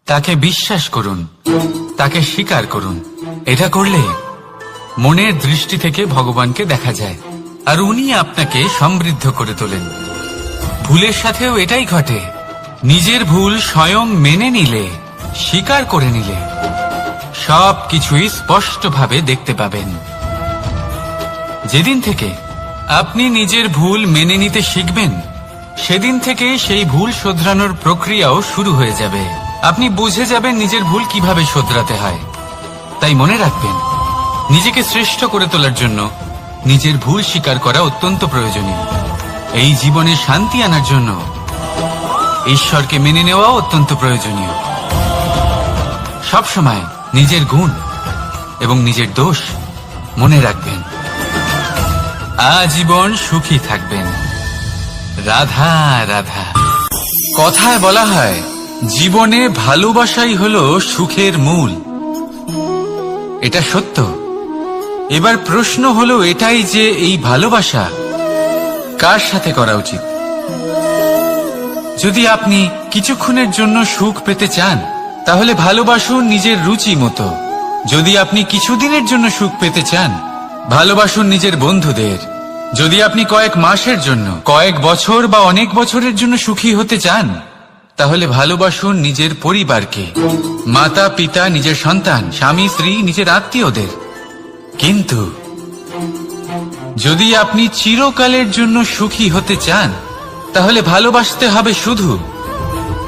[SPEAKER 3] তাকে বিশ্বাস করুন, তাকে স্বীকার করুন। এটা করলে মনের দৃষ্টি থেকে ভগবানকে দেখা যায়, আর উনি আপনাকে সমৃদ্ধ করে তোলেন। ভুলের সাথেও এটাই ঘটে। নিজের ভুল স্বয়ং মেনে নিলে, স্বীকার করে নিলে, সব কিছুই স্পষ্টভাবে দেখতে পাবেন। যেদিন থেকে আপনি নিজের ভুল মেনে নিতে শিখবেন, সেদিন থেকে সেই ভুল শোধরানোর প্রক্রিয়াও শুরু হয়ে যাবে। আপনি বুঝে যাবেন নিজের ভুল কিভাবে শোধরাতে হয়। তাই মনে রাখবেন, নিজেকে শ্রেষ্ঠ করে তোলার জন্য নিজের ভুল স্বীকার করা অত্যন্ত প্রয়োজনীয়। এই জীবনে শান্তি আনার জন্য ঈশ্বরকে মেনে নেওয়া অত্যন্ত প্রয়োজনীয়। সবসময় নিজের গুণ এবং নিজের দোষ মনে রাখবেন। আজীবন সুখী থাকবেন। রাধা রাধা। কথায় বলা হয়, জীবনে ভালোবাসাই হলো সুখের মূল। এটা সত্য। এবার প্রশ্ন হলো এটাই যে এই ভালোবাসা কার সাথে করা উচিত? যদি আপনি কিছুক্ষণের জন্য সুখ পেতে চান, তাহলে ভালোবাসুন নিজের রুচি মতো। যদি আপনি কিছুদিনের জন্য সুখ পেতে চান, ভালোবাসুন নিজের বন্ধুদের। যদি আপনি কয়েক মাসের জন্য, কয়েক বছর বা অনেক বছরের জন্য সুখী হতে চান, তাহলে ভালোবাসুন নিজের পরিবারকে, মাতা পিতা, নিজের সন্তান, স্বামী স্ত্রী, নিজের আত্মীয়দের। কিন্তু যদি আপনি চিরকালের জন্য সুখী হতে চান, তাহলে ভালোবাসতে হবে শুধু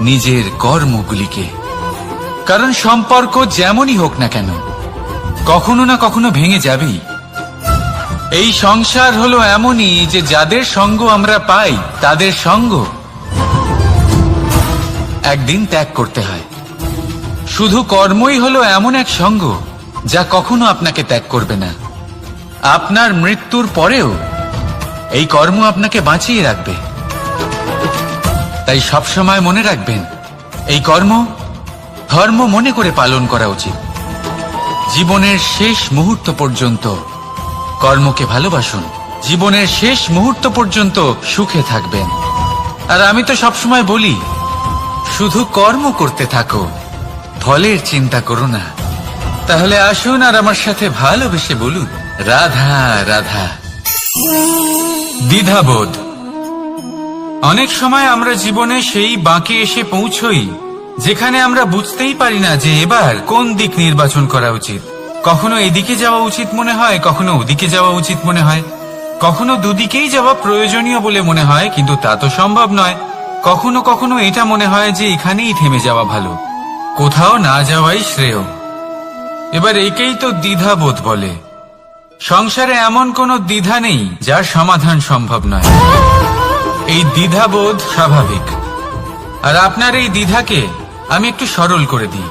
[SPEAKER 3] নিজের কর্মগুলিকে। কারণ সম্পর্ক যেমনই হোক না কেন, কখনো না কখনো ভেঙে যাবেই। এই সংসার হলো এমনই যে যাদের সঙ্গ আমরা পাই, তাদের সঙ্গ একদিন ত্যাগ করতে হয়।
[SPEAKER 1] শুধু কর্মই হলো এমন এক সঙ্গ যা কখনো আপনাকে ত্যাগ করবে না। আপনার মৃত্যুর পরেও এই কর্ম আপনাকে বাঁচিয়ে রাখবে। তাই সবসময় মনে রাখবেন, এই কর্ম ধর্ম মনে করে পালন করা উচিত। জীবনের শেষ মুহূর্ত পর্যন্ত কর্মকে ভালোবাসুন। জীবনের শেষ মুহূর্ত পর্যন্ত সুখে থাকবেন। আর আমি তো সবসময় বলি, শুধু কর্ম করতে থাকো, ফলের চিন্তা করো না। তাহলে আসুন আর আমার সাথে ভালোবেসে বলুন, রাধা রাধা। দ্বিধাবোধ। অনেক সময় আমরা জীবনে সেই বাঁকে এসে পৌঁছই যেখানে আমরা বুঝতেই পারি না যে এবার কোন দিক নির্বাচন করা উচিত। কখনো এদিকে যাওয়া উচিত মনে হয়, কখনো ওদিকে যাওয়া উচিত মনে হয়, কখনো দুদিকেই যাওয়া প্রয়োজনীয় বলে মনে হয়, কিন্তু তা তো সম্ভব নয়। কখনো কখনো এটা মনে হয় যে এখানেই থেমে যাওয়া ভালো, কোথাও না যাওয়াই শ্রেয়। এবার একেই তো দ্বিধাবোধ বলে। সংসারে এমন কোনো দ্বিধা নেই যার সমাধান সম্ভব নয়। এই দ্বিধাবোধ স্বাভাবিক। আর আপনার এই দ্বিধাকে আমি একটু সরল করে দিই।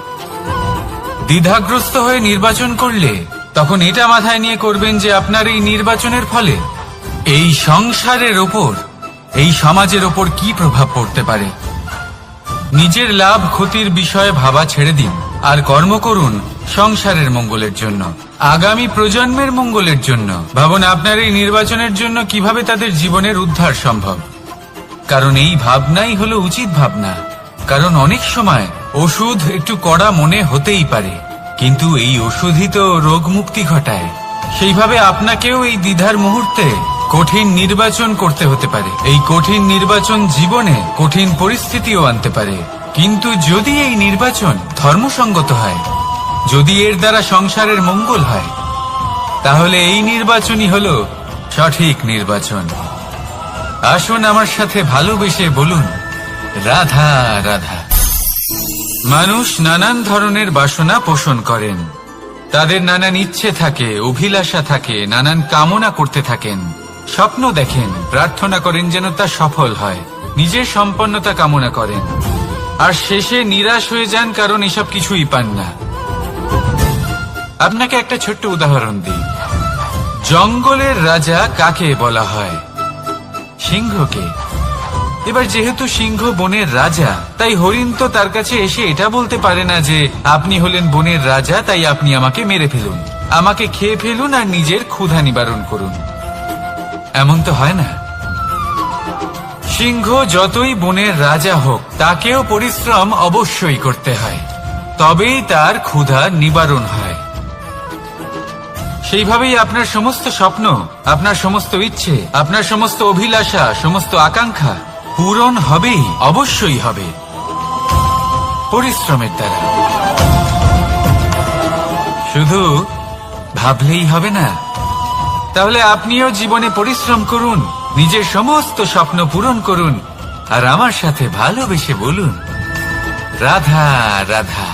[SPEAKER 1] দ্বিধাগ্রস্ত হয়ে নির্বাচন করলে তখন এটা মাথায় নিয়ে করবেন যে আপনার এই নির্বাচনের ফলে এই সংসারের ওপর, এই সমাজের ওপর কি প্রভাব পড়তে পারে। নিজের লাভ ক্ষতির বিষয়ে ভাবা ছেড়ে দিন আর কর্ম করুন সংসারের মঙ্গলের জন্য, আগামী প্রজন্মের মঙ্গলের জন্য। ভাবুন আপনার এই নির্বাচনের জন্য কিভাবে তাদের জীবনের উদ্ধার সম্ভব। কারণ এই ভাবনাই হলো উচিত ভাবনা। কারণ অনেক সময় ওষুধ একটু কড়া মনে হতেই পারে, কিন্তু এই ওষুধই তো রোগ মুক্তি ঘটায়। সেইভাবে আপনাকেও এই দ্বিধার মুহূর্তে কঠিন নির্বাচন করতে হতে পারে। এই কঠিন নির্বাচন জীবনে কঠিন পরিস্থিতিও আনতে পারে, কিন্তু যদি এই নির্বাচন ধর্মসঙ্গত হয়, যদি এর দ্বারা সংসারের মঙ্গল হয়, তাহলে এই নির্বাচনই হলো সঠিক নির্বাচন। আসুন আমার সাথে ভালোবেসে বলুন, রাধা রাধা। মানুষ নানান ধরনের বাসনা পোষণ করেন। তাদের নানান ইচ্ছে থাকে, অভিলাষা থাকে, নানান কামনা করতে থাকেন, স্বপ্ন দেখেন, প্রার্থনা করেন যেন তা সফল হয়, নিজের সম্পন্নতা কামনা করেন, আর শেষে নিরাশ হয়ে যান কারণ এসব কিছুই পান না। আপনাকে একটা ছোট্ট উদাহরণ দিই। জঙ্গলের রাজা কাকে বলা হয়? সিংহকে। এবার যেহেতু সিংহ বনের রাজা, তাই হরিণ তো তার কাছে এসে এটা বলতে পারে না যে আপনি হলেন বনের রাজা, তাই আপনি আমাকে মেরে ফেলুন, আমাকে খেয়ে ফেলুন আর নিজের ক্ষুধা নিবারণ করুন। এমন তো হয় না। সিংহ যতই বনের রাজা হোক, তাকেও পরিশ্রম অবশ্যই করতে হয়, তবেই তার ক্ষুধা নিবারণ হয়। সেইভাবেই আপনার সমস্ত স্বপ্ন, আপনার সমস্ত ইচ্ছে, আপনার সমস্ত অভিলাষা, সমস্ত আকাঙ্ক্ষা পূরণ হবেই, অবশ্যই হবে, পরিশ্রমের দ্বারা। শুধু ভাবলেই হবে না। তাহলে আপনিও জীবনে পরিশ্রম করুন, নিজের সমস্ত স্বপ্ন পূরণ করুন, আর আমার সাথে ভালোবেসে বলুন, রাধা রাধা।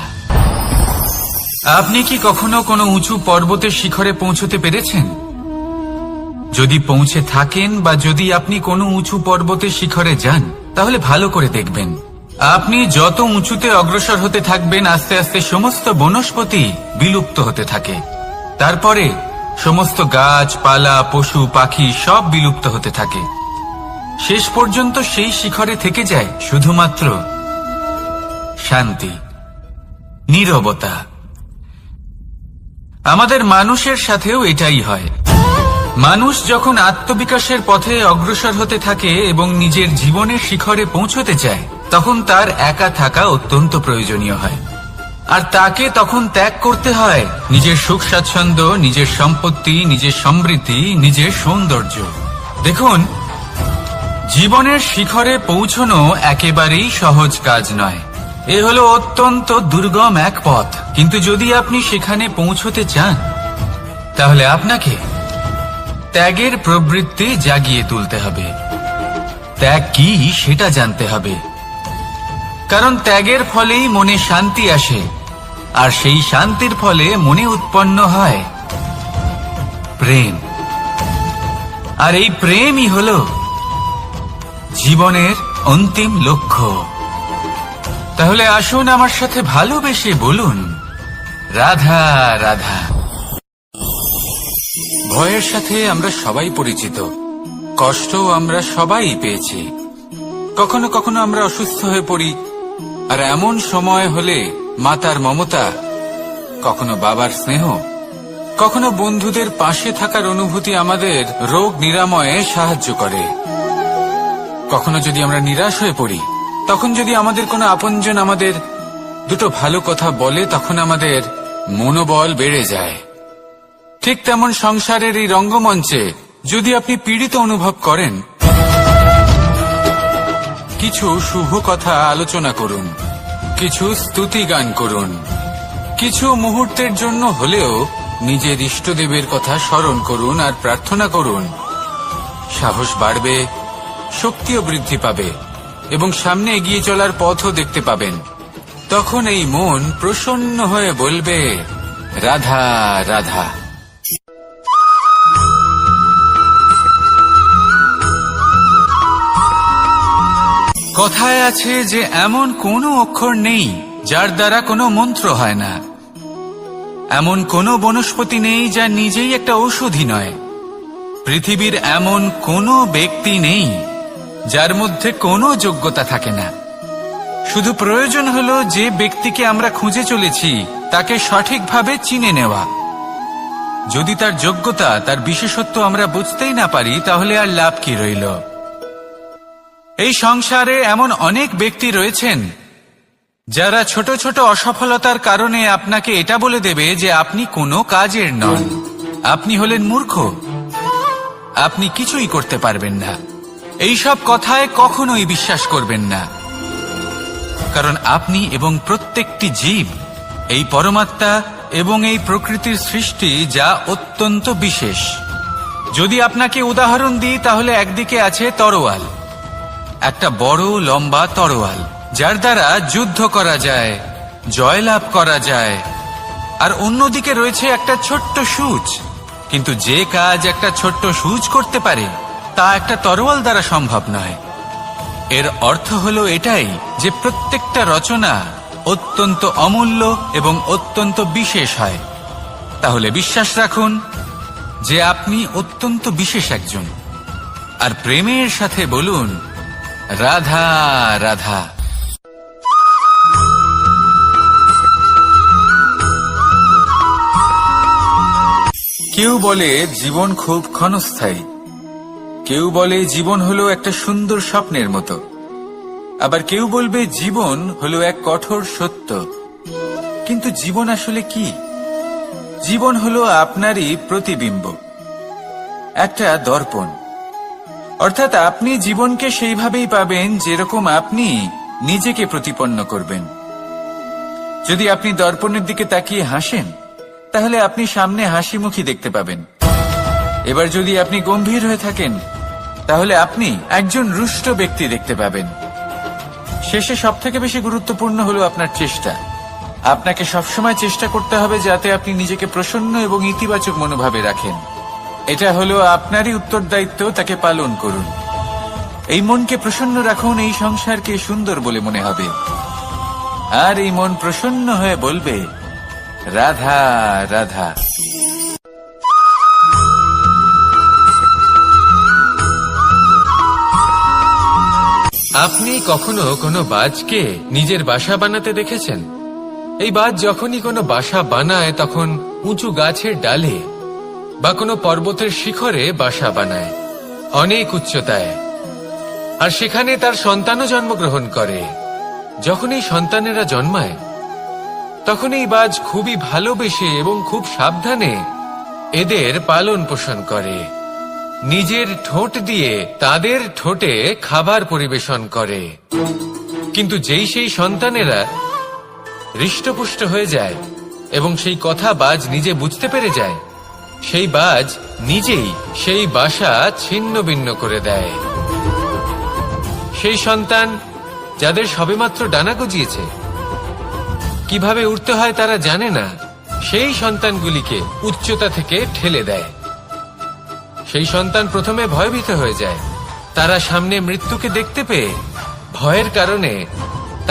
[SPEAKER 1] আপনি কি কখনো কোনো উঁচু পর্বতের শিখরে পৌঁছতে পেরেছেন? যদি পৌঁছে থাকেন বা যদি আপনি কোনো উঁচু পর্বতের শিখরে যান, তাহলে ভালো করে দেখবেন, আপনি যত উঁচুতে অগ্রসর হতে থাকবেন, আস্তে আস্তে সমস্ত বনস্পতি বিলুপ্ত হতে থাকে। তারপরে সমস্ত গাছপালা, পশু পাখি সব বিলুপ্ত হতে থাকে। শেষ পর্যন্ত সেই শিখরে থেকে যায় শুধুমাত্র শান্তি, নীরবতা। আমাদের মানুষের সাথেও এটাই হয়। মানুষ যখন আত্মবিকাশের পথে অগ্রসর হতে থাকে এবং নিজের জীবনের শিখরে পৌঁছতে চায়, তখন তার একা থাকা অত্যন্ত প্রয়োজনীয় হয়। আর তাকে তখন ত্যাগ করতে হয় নিজের সুখ স্বাচ্ছন্দ্য, নিজের সম্পত্তি, নিজের সমৃদ্ধি, নিজের সৌন্দর্য। দেখুন, জীবনের শিখরে পৌঁছনো একেবারেই সহজ কাজ নয়। এ হলো অত্যন্ত দুর্গম এক পথ। কিন্তু যদি আপনি সেখানে পৌঁছতে চান, তাহলে আপনাকে ত্যাগের প্রবৃত্তি জাগিয়ে তুলতে হবে। ত্যাগ কি সেটা জানতে হবে, কারণ ত্যাগের ফলেই মনে শান্তি আসে, আর সেই শান্তির ফলে মনে উৎপন্ন হয় প্রেম। আর এই প্রেমই হলো জীবনের অন্তিম লক্ষ্য।
[SPEAKER 3] তাহলে আসুন আমার সাথে ভালোবেসে বলুন, রাধা রাধা।
[SPEAKER 1] ভয়ের সাথে আমরা সবাই পরিচিত, কষ্টও আমরা সবাই পেয়েছি। কখনো কখনো আমরা অসুস্থ হয়ে পড়ি, আর এমন সময় হলে মাতার মমতা, কখনো বাবার স্নেহ, কখনো বন্ধুদের পাশে থাকার অনুভূতি আমাদের রোগ নিরাময়ে সাহায্য করে। কখনো যদি আমরা নিরাশ হয়ে পড়ি, তখন যদি আমাদের কোনো আপনজন আমাদের দুটো ভালো কথা বলে, তখন আমাদের মনোবল বেড়ে যায়। ঠিক তেমন সংসারের এই রঙ্গমঞ্চে যদি আপনি পীড়িত অনুভব করেন, কিছু শুভ কথা আলোচনা করুন, কিছু স্তুতি গান করুন, কিছু মুহূর্তের জন্য হলেও নিজের ইষ্টদেবের কথা স্মরণ করুন আর প্রার্থনা করুন। সাহস বাড়বে, শক্তিও বৃদ্ধি পাবে এবং সামনে এগিয়ে চলার পথও দেখতে পাবেন। তখন এই মন প্রসন্ন হয়ে বলবে, রাধা রাধা।
[SPEAKER 3] কথায় আছে যে এমন কোনো অক্ষর নেই যার দ্বারা কোনো মন্ত্র হয় না, এমন কোনো বনস্পতি নেই যা নিজেই একটা ঔষধি নয়, পৃথিবীর এমন কোনো ব্যক্তি নেই যার মধ্যে কোনো যোগ্যতা থাকে না। শুধু প্রয়োজন হলো যে ব্যক্তিকে আমরা খুঁজে চলেছি তাকে সঠিকভাবে চিনে নেওয়া। যদি তার যোগ্যতা, তার বিশেষত্ব আমরা বুঝতেই না পারি, তাহলে আর লাভ কি রইল? এই সংসারে এমন অনেক ব্যক্তি রয়েছেন যারা ছোট ছোট অসফলতার কারণে আপনাকে এটা বলে দেবে যে আপনি কোনো কাজের নন, আপনি হলেন মূর্খ, আপনি কিছুই করতে পারবেন না। এইসব কথায় কখনোই বিশ্বাস করবেন না, কারণ আপনি এবং প্রত্যেকটি জীব এই পরমাত্মা এবং এই প্রকৃতির সৃষ্টি, যা অত্যন্ত বিশেষ। যদি আপনাকে উদাহরণ দিই, তাহলে একদিকে আছে তরোয়াল, একটা বড় লম্বা তরোয়াল, যার দ্বারা যুদ্ধ করা যায়, জয়লাভ করা যায়। আর অন্যদিকে রয়েছে একটা ছোট্ট সূচ, কিন্তু যে কাজ একটা ছোট্ট সূচ করতে পারে তা একটা তরোয়াল দ্বারা সম্ভব নয়। এর অর্থ হলো এটাই যে প্রত্যেকটা রচনা অত্যন্ত অমূল্য এবং অত্যন্ত বিশেষ হয়। তাহলে বিশ্বাস রাখুন যে আপনি অত্যন্ত বিশেষ একজন, আর প্রেমের সাথে বলুন, রাধা রাধা।
[SPEAKER 1] কেউ বলে জীবন খুব ক্ষণস্থায়ী, কেউ বলে জীবন হলো একটা সুন্দর স্বপ্নের মতো, আবার কেউ বলবে জীবন হলো এক কঠোর সত্য। কিন্তু জীবন আসলে কি? জীবন হলো আপনারই প্রতিবিম্ব, একটা দর্পণ। অর্থাৎ আপনি জীবনকে সেইভাবেই পাবেন যেরকম আপনি নিজেকে প্রতিপন্ন করবেন। যদি আপনি দর্পণের দিকে তাকিয়ে হাসেন, তাহলে আপনি সামনে হাসি মুখী দেখতে পাবেন। এবার যদি আপনি গম্ভীর হয়ে থাকেন, তাহলে আপনি একজন রুষ্ট ব্যক্তি দেখতে পাবেন। শেষে সবথেকে বেশি গুরুত্বপূর্ণ হলো আপনার চেষ্টা। আপনাকে সবসময় চেষ্টা করতে হবে যাতে আপনি নিজেকে প্রসন্ন এবং ইতিবাচক মনোভাবে রাখেন। এটা হলো আপনারই উত্তরদায়িত্ব, তাকে পালন করুন। এই মনকে প্রসন্ন রাখুন, এই সংসারকে সুন্দর বলে মনে হবে। আর এই মন প্রসন্ন হয়ে বলবে, রাধা রাধা।
[SPEAKER 3] আপনি কখনো কোনো বাজকে নিজের বাসা বানাতে দেখেছেন? এই বাজ যখনই কোনো বাসা বানায়, তখন উঁচু গাছের ডালে বা কোনো পর্বতের শিখরে বাসা বানায়, অনেক উচ্চতায়। আর সেখানে তার সন্তানও জন্মগ্রহণ করে। যখন এই সন্তানেরা জন্মায়, তখন এই বাজ খুবই ভালোবেসে এবং খুব সাবধানে এদের পালন পোষণ করে। নিজের ঠোঁট দিয়ে তাদের ঠোঁটে খাবার পরিবেশন করে। কিন্তু যেই সেই সন্তানেরা হৃষ্টপুষ্ট হয়ে যায় এবং সেই কথা বাজ নিজে বুঝতে পেরে যায়, সেই বাজ নিজেই সেই বাসা ছিন্ন ভিন্ন করে দেয়। সেই সন্তান যাদের সবেমাত্র ডানা গজিয়েছে, কিভাবে উড়তে হয় তারা জানে না, সেই সন্তানগুলিকে উচ্চতা থেকে ঠেলে দেয়। সেই সন্তান প্রথমে ভয়ভীত হয়ে যায়। তারা সামনে মৃত্যুকে দেখতে পেয়ে ভয়ের কারণে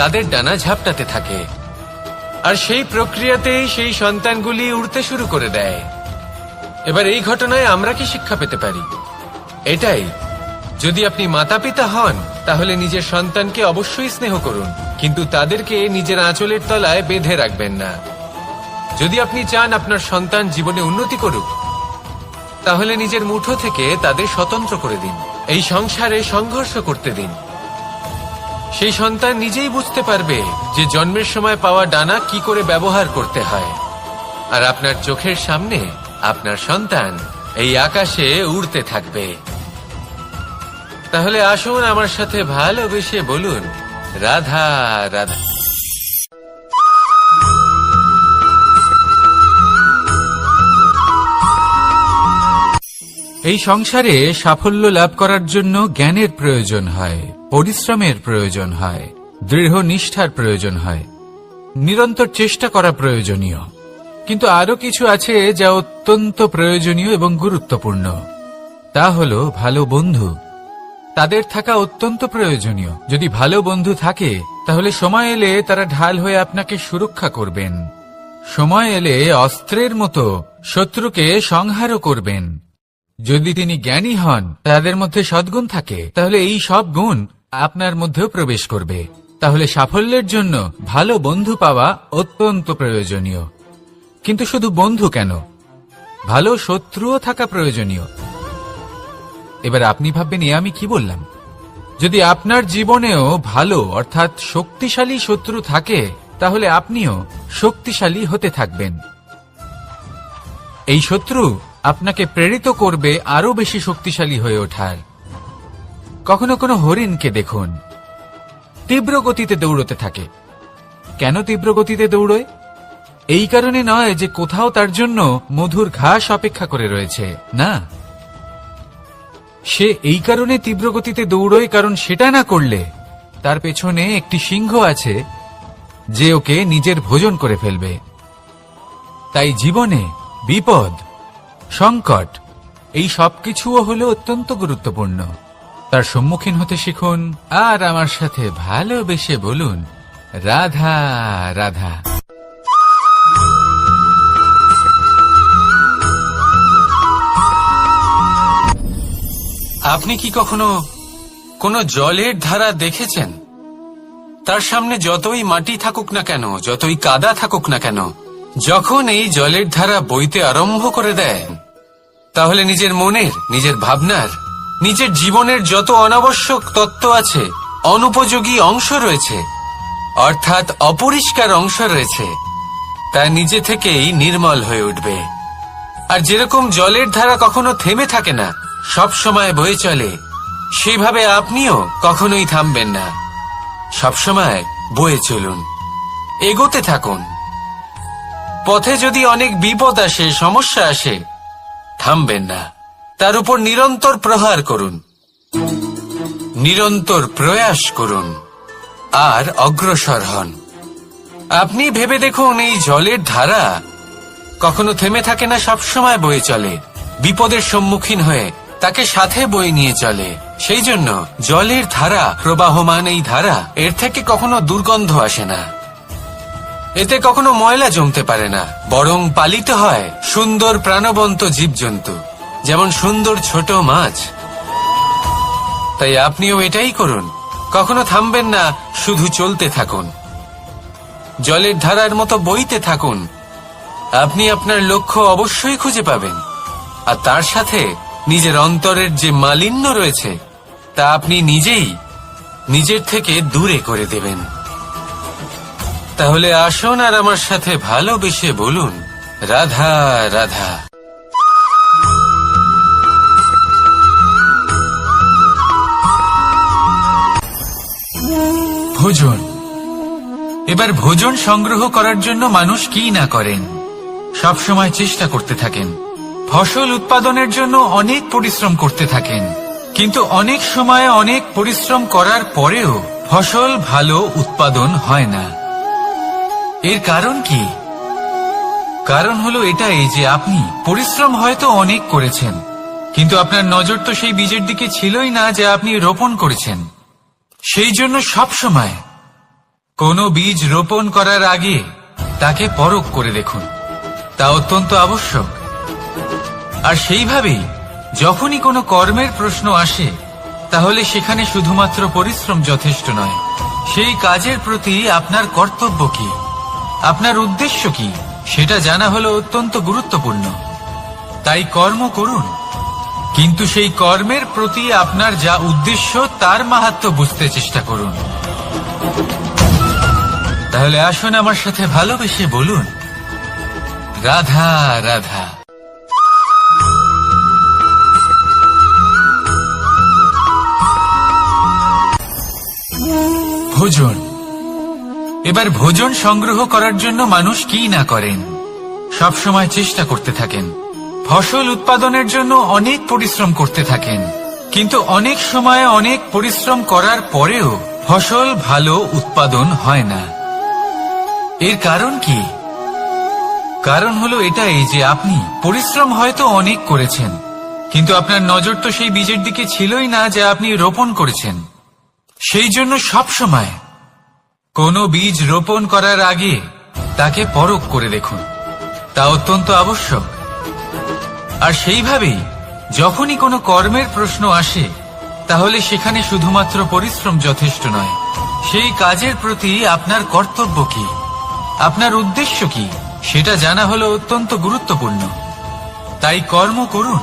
[SPEAKER 4] তাদের ডানা ঝাপটাতে থাকে, আর সেই প্রক্রিয়াতেই সেই সন্তানগুলি উড়তে শুরু করে দেয়। এবার এই ঘটনায় আমরা কি শিক্ষা পেতে পারি? এটাই, যদি আপনি মাতা পিতা হন তাহলে নিজের সন্তানকে অবশ্যই স্নেহ করুন, কিন্তু তাদেরকে নিজের আঁচলের তলায় বেঁধে রাখবেন না। যদি আপনি চান আপনার সন্তান জীবনে উন্নতি করুক, তাহলে নিজের মুঠো থেকে তাদের স্বতন্ত্র করে দিন, এই সংসারে সংঘর্ষ করতে দিন। সেই সন্তান নিজেই বুঝতে পারবে যে জন্মের সময় পাওয়া ডানা কি করে ব্যবহার করতে হয়। আর আপনার চোখের সামনে আপনার সন্তান এই আকাশে উড়তে থাকবে। তাহলে আসুন আমার সাথে ভালোবেসে বলুন, রাধা রাধা।
[SPEAKER 3] এই সংসারে সাফল্য লাভ করার জন্য জ্ঞানের প্রয়োজন হয়, পরিশ্রমের প্রয়োজন হয়, দৃঢ় নিষ্ঠার প্রয়োজন হয়, নিরন্তর চেষ্টা করা প্রয়োজনীয়। কিন্তু আরো কিছু আছে যা অত্যন্ত প্রয়োজনীয় এবং গুরুত্বপূর্ণ। তা হলো ভালো বন্ধু। তাদের থাকা অত্যন্ত প্রয়োজনীয়। যদি ভালো বন্ধু থাকে তাহলে সময় এলে তারা ঢাল হয়ে আপনাকে সুরক্ষা করবেন। সময় এলে অস্ত্রের মতো শত্রুকে সংহারও করবেন। যদি তিনি জ্ঞানী হন, তাদের মধ্যে সদ্গুণ থাকে, তাহলে এই সব গুণ আপনার মধ্যেও প্রবেশ করবে। তাহলে সাফল্যের জন্য ভালো বন্ধু পাওয়া অত্যন্ত প্রয়োজনীয়। কিন্তু শুধু বন্ধু কেন, ভালো শত্রুও থাকা প্রয়োজনীয়। এবার আপনি ভাববেন, এ আমি কি বললাম? যদি আপনার জীবনেও ভালো অর্থাৎ শক্তিশালী শত্রু থাকে, তাহলে আপনিও শক্তিশালী হতে থাকবেন। এই শত্রু আপনাকে প্রেরিত করবে আরো বেশি শক্তিশালী হয়ে ওঠার। কখনো কোনো হরিণকে দেখুন, তীব্র গতিতে দৌড়তে থাকে। কেন তীব্র গতিতে দৌড়য়? এই কারণে নয় যে কোথাও তার জন্য মধুর ঘাস অপেক্ষা করে রয়েছে, না। সে এই কারণে তীব্র গতিতে দৌড়য় কারণ সেটা না করলে তার পেছনে একটি সিংহ আছে যে ওকে নিজের ভোজন করে ফেলবে। তাই জীবনে বিপদ, সংকট, এই সবকিছুও হলো অত্যন্ত গুরুত্বপূর্ণ। তার সম্মুখীন হতে শিখুন আর আমার সাথে ভালোবেসে বলুন, রাধা রাধা।
[SPEAKER 4] আপনি কি কখনো কোনো জলের ধারা দেখেছেন? তার সামনে যতই মাটি থাকুক না কেন, যতই কাদা থাকুক না কেন, যখন এই জলের ধারা বইতে আরম্ভ করে দেয়, তাহলে নিজের মনের, নিজের ভাবনার, নিজের জীবনের যত অনাবশ্যক তত্ত্ব আছে, অনুপযোগী অংশ রয়েছে, অর্থাৎ অপরিষ্কার অংশ রয়েছে, তা নিজে থেকেই নির্মল হয়ে উঠবে। আর যেরকম জলের ধারা কখনো থেমে থাকে না, সব সময় বয়ে চলে, সেইভাবে আপনিও কখনোই থামবেন না। সবসময় বয়ে চলুন, এগোতে থাকুন। পথে যদি অনেক বিপদ আসে, সমস্যা আসে, থামবেন না, তার উপর নিরন্তর প্রহার করুন, নিরন্তর প্রয়াস করুন আর অগ্রসর হন। আপনি ভেবে দেখুন, এই জলের ধারা কখনো থেমে থাকে না, সবসময় বয়ে চলে, বিপদের সম্মুখীন হয়ে তাকে সাথে বয়ে নিয়ে চলে। সেই জন্য জলের ধারা, প্রবাহমান এই ধারা, এর থেকে কখনো দুর্গন্ধ আসে না, এতে কখনো ময়লা জমতে পারে না, বরং পালিত হয় সুন্দর প্রাণবন্ত জীবজন্তু, যেমন সুন্দর ছোট মাছ। তাই আপনিও এটাই করুন, কখনো থামবেন না, শুধু চলতে থাকুন, জলের ধারার মতো বইতে থাকুন। আপনি আপনার লক্ষ্য অবশ্যই খুঁজে পাবেন, আর তার সাথে নিজের অন্তরের যে মালিন্য রয়েছে তা আপনি নিজেই নিজের থেকে দূরে করে দেবেন। তাহলে আসুন আর আমার সাথে ভালোবেসে বলুন, রাধা রাধা।
[SPEAKER 3] ভোজন। এবার ভোজন সংগ্রহ করার জন্য মানুষ কি না করেন, সব সময় চেষ্টা করতে থাকেন। ফসল উৎপাদনের জন্য অনেক পরিশ্রম করতে থাকেন, কিন্তু অনেক সময় অনেক পরিশ্রম করার পরেও ফসল ভালো উৎপাদন হয় না। এর কারণ কি? কারণ হলো এটাই যে আপনি পরিশ্রম হয়তো অনেক করেছেন, কিন্তু আপনার নজর তো সেই বীজের দিকে ছিলই না যা আপনি রোপণ করেছেন। সেই জন্য সব সময় কোনো বীজ রোপণ করার আগে তাকে পরখ করে দেখুন, তা অত্যন্ত আবশ্যক। আর সেইভাবেই যখনই কোনো কর্মের প্রশ্ন আসে, তাহলে সেখানে শুধুমাত্র পরিশ্রম যথেষ্ট নয়। সেই কাজের প্রতি আপনার কর্তব্য কি, আপনার উদ্দেশ্য কি, সেটা জানা হলো অত্যন্ত গুরুত্বপূর্ণ। তাই কর্ম করুন, কিন্তু সেই কর্মের প্রতি আপনার যা উদ্দেশ্য তার মাহাত্ম্য বুঝতে চেষ্টা করুন। তাহলে আসুন আমার সাথে ভালোবেসে বলুন, রাধা রাধা। ভোজন। এবার ভোজন সংগ্রহ করার জন্য মানুষ কি না করেন, সব সময় চেষ্টা করতে থাকেন। ফসল উৎপাদনের জন্য অনেক পরিশ্রম করতে থাকেন, কিন্তু অনেক সময় অনেক পরিশ্রম করার পরেও ফসল ভালো উৎপাদন হয় না। এর কারণ কি? কারণ হলো এটাই যে আপনি পরিশ্রম হয়তো অনেক করেছেন, কিন্তু আপনার নজর তো সেই বীজের দিকে ছিলই না যা আপনি রোপণ করেছেন। সেই জন্য সব সময় কোনো বীজ রোপণ করার আগে তাকে পরখ করে দেখুন, তা অত্যন্ত আবশ্যক। আর সেইভাবেই যখনই কোনো কর্মের প্রশ্ন আসে, তাহলে সেখানে শুধুমাত্র পরিশ্রম যথেষ্ট নয়। সেই কাজের প্রতি আপনার কর্তব্য কি, আপনার উদ্দেশ্য কি, সেটা জানা হলো অত্যন্ত গুরুত্বপূর্ণ। তাই কর্ম করুন,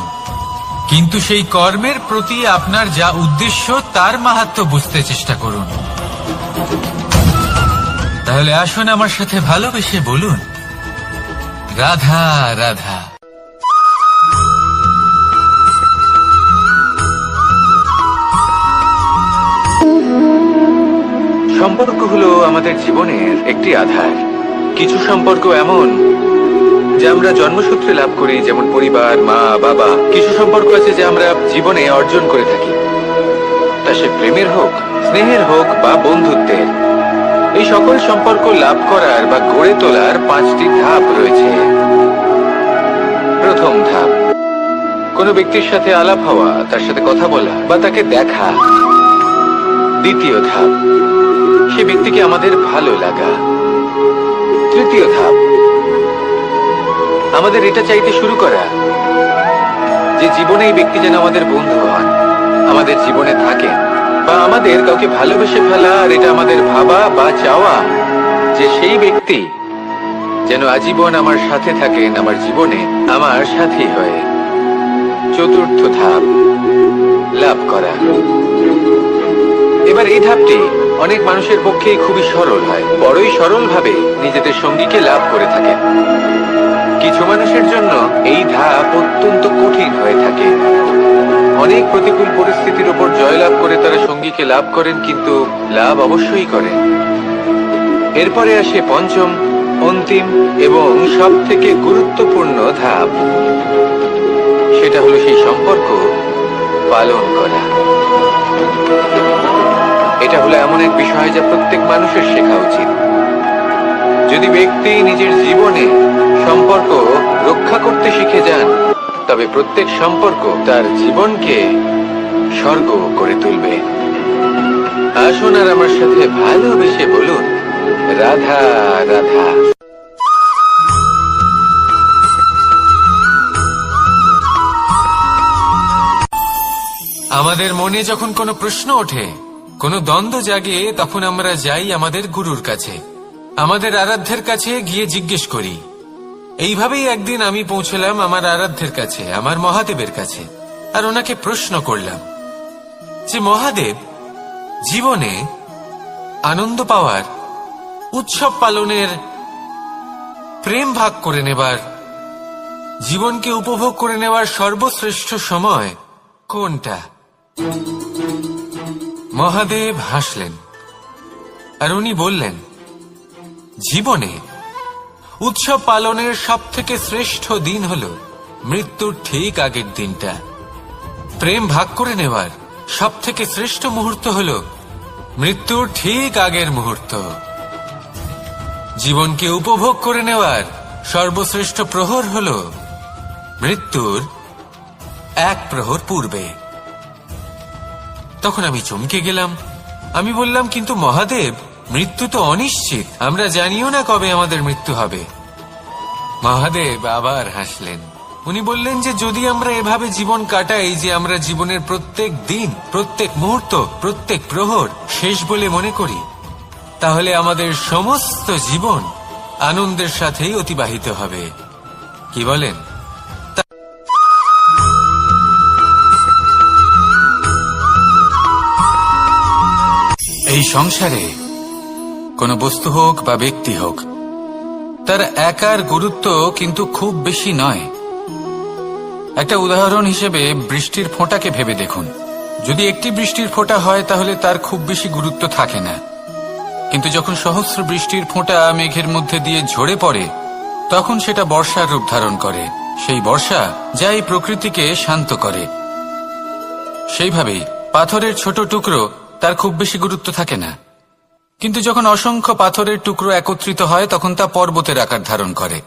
[SPEAKER 3] কিন্তু সেই কর্মের প্রতি আপনার যা উদ্দেশ্য তার মাহাত্ম্য বুঝতে চেষ্টা করুন। তাহলে আসুন আমার সাথে ভালোবেসে বলুন, রাধা রাধা।
[SPEAKER 1] সম্পর্ক হলো আমাদের জীবনের একটি আধার। কিছু সম্পর্ক এমন যা আমরা জন্মসূত্রে লাভ করি, যেমন পরিবার, মা, বাবা। কিছু সম্পর্ক আছে যা আমরা জীবনে অর্জন করে থাকি, তা সে প্রেমের হোক, স্নেহের হোক বা বন্ধুত্বের। এই সকল সম্পর্ক লাভ করার বা গড়ে তোলার 5টি ধাপ রয়েছে। প্রথম ধাপ, কোনো ব্যক্তির সাথে আলাপ হওয়া, তার সাথে কথা বলা বা তাকে দেখা। দ্বিতীয় ধাপ, সে ব্যক্তিকে আমাদের ভালো লাগা। তৃতীয় ধাপ, আমাদের এটা চাইতে শুরু করা যে জীবনে এই ব্যক্তি যেন আমাদের বন্ধু হন, আমাদের জীবনে থাকেন, বা আমাদের কাউকে ভালোবেসে ফেলা। আর এটা আমাদের ভাবা বা চাওয়া যে সেই ব্যক্তি যেন আজীবন আমার সাথে থাকেন, আমার জীবনে আমার সাথী হয়ে। চতুর্থ ধাপ, লাভ করা। এবার এই ধাপটি অনেক মানুষের পক্ষেই খুবই সরল হয়, বড়ই সরল ভাবে নিজেদের সঙ্গীকে লাভ করে থাকেন। কিছু মানুষের জন্য এই ধাপ অত্যন্ত কঠিন হয়ে থাকে। অনেক প্রতিকূল পরিস্থিতির উপর জয়লাভ করে তারা সঙ্গীকে লাভ করেন, কিন্তু লাভ অবশ্যই করেন। এরপরে আসে পঞ্চম, অন্তিম এবং সব থেকে গুরুত্বপূর্ণ ধাপ। সেটা হলো সেই সম্পর্ক পালন করা। এটা হলো এমন এক বিষয় যা প্রত্যেক মানুষের শেখা উচিত। যদি ব্যক্তি নিজের জীবনে সম্পর্ক রক্ষা করতে শিখে যান, তবে প্রত্যেক সম্পর্ক তার জীবনকে স্বর্গ করে তুলবে। আসুন আর আমার সাথে ভালোবেসে বলুন, রাধা রাধা।
[SPEAKER 4] আমাদের মনে যখন কোনো প্রশ্ন ওঠে, কোনো দ্বন্দ্ব জাগে, তখন আমরা যাই আমাদের গুরুর কাছে, আমাদের আরাধ্যের কাছে গিয়ে জিজ্ঞেস করি। এইভাবেই একদিন আমি পৌঁছলাম আমার আরাধ্যের কাছে, আমার মহাদেবের কাছে, আর ওনাকে প্রশ্ন করলাম যে মহাদেব, জীবনে আনন্দ পাওয়ার, উৎসব পালনের, প্রেম ভাগ করে নেবার, জীবনকে উপভোগ করে নেওয়ার সর্বশ্রেষ্ঠ সময় কোনটা? মহাদেব হাসলেন আর উনি বললেন, জীবনে উৎসব পালনের সব থেকে শ্রেষ্ঠ দিন হল মৃত্যুর ঠিক আগের দিনটা। প্রেম ভাগ করে নেওয়ার সব থেকে শ্রেষ্ঠ মুহূর্ত হল মৃত্যুর ঠিক আগের মুহূর্ত। জীবনকে উপভোগ করে নেওয়ার সর্বশ্রেষ্ঠ প্রহর হল মৃত্যুর 1 প্রহর পূর্বে। তখন আমি চমকে গেলাম। আমি বললাম, কিন্তু মহাদেব, মৃত্যু তো অনিশ্চিত, আমরা জানিও না কবে আমাদের মৃত্যু হবে। মহাদেব আবার হাসলেন। উনি বললেন যে যদি আমরা এভাবে জীবন কাটাই যে আমরা জীবনের প্রত্যেক দিন, প্রত্যেক মুহূর্ত, প্রত্যেক প্রহর শেষ বলে মনে করি, তাহলে আমাদের সমস্ত জীবন আনন্দের সাথেই অতিবাহিত হবে। কি বলেন?
[SPEAKER 1] এই সংসারে কোনো বস্তু হোক বা ব্যক্তি হোক, তার একার গুরুত্ব কিন্তু খুব বেশি নয়। একটা উদাহরণ হিসেবে বৃষ্টির ফোঁটাকে ভেবে দেখুন। যদি একটি বৃষ্টির ফোঁটা হয় তাহলে তার খুব বেশি গুরুত্ব থাকে না, কিন্তু যখন সহস্র বৃষ্টির ফোঁটা মেঘের মধ্যে দিয়ে ঝরে পড়ে, তখন সেটা বর্ষার রূপ ধারণ করে। সেই বর্ষা যা এই প্রকৃতিকে শান্ত করে। সেইভাবেই পাথরের ছোট টুকরো, তার খুব বেশি গুরুত্ব থাকে না, কিন্তু যখন অসংখ্য পাথরের টুকরো একত্রিত হয় তখন তা পর্বতের আকার ধারণ করে।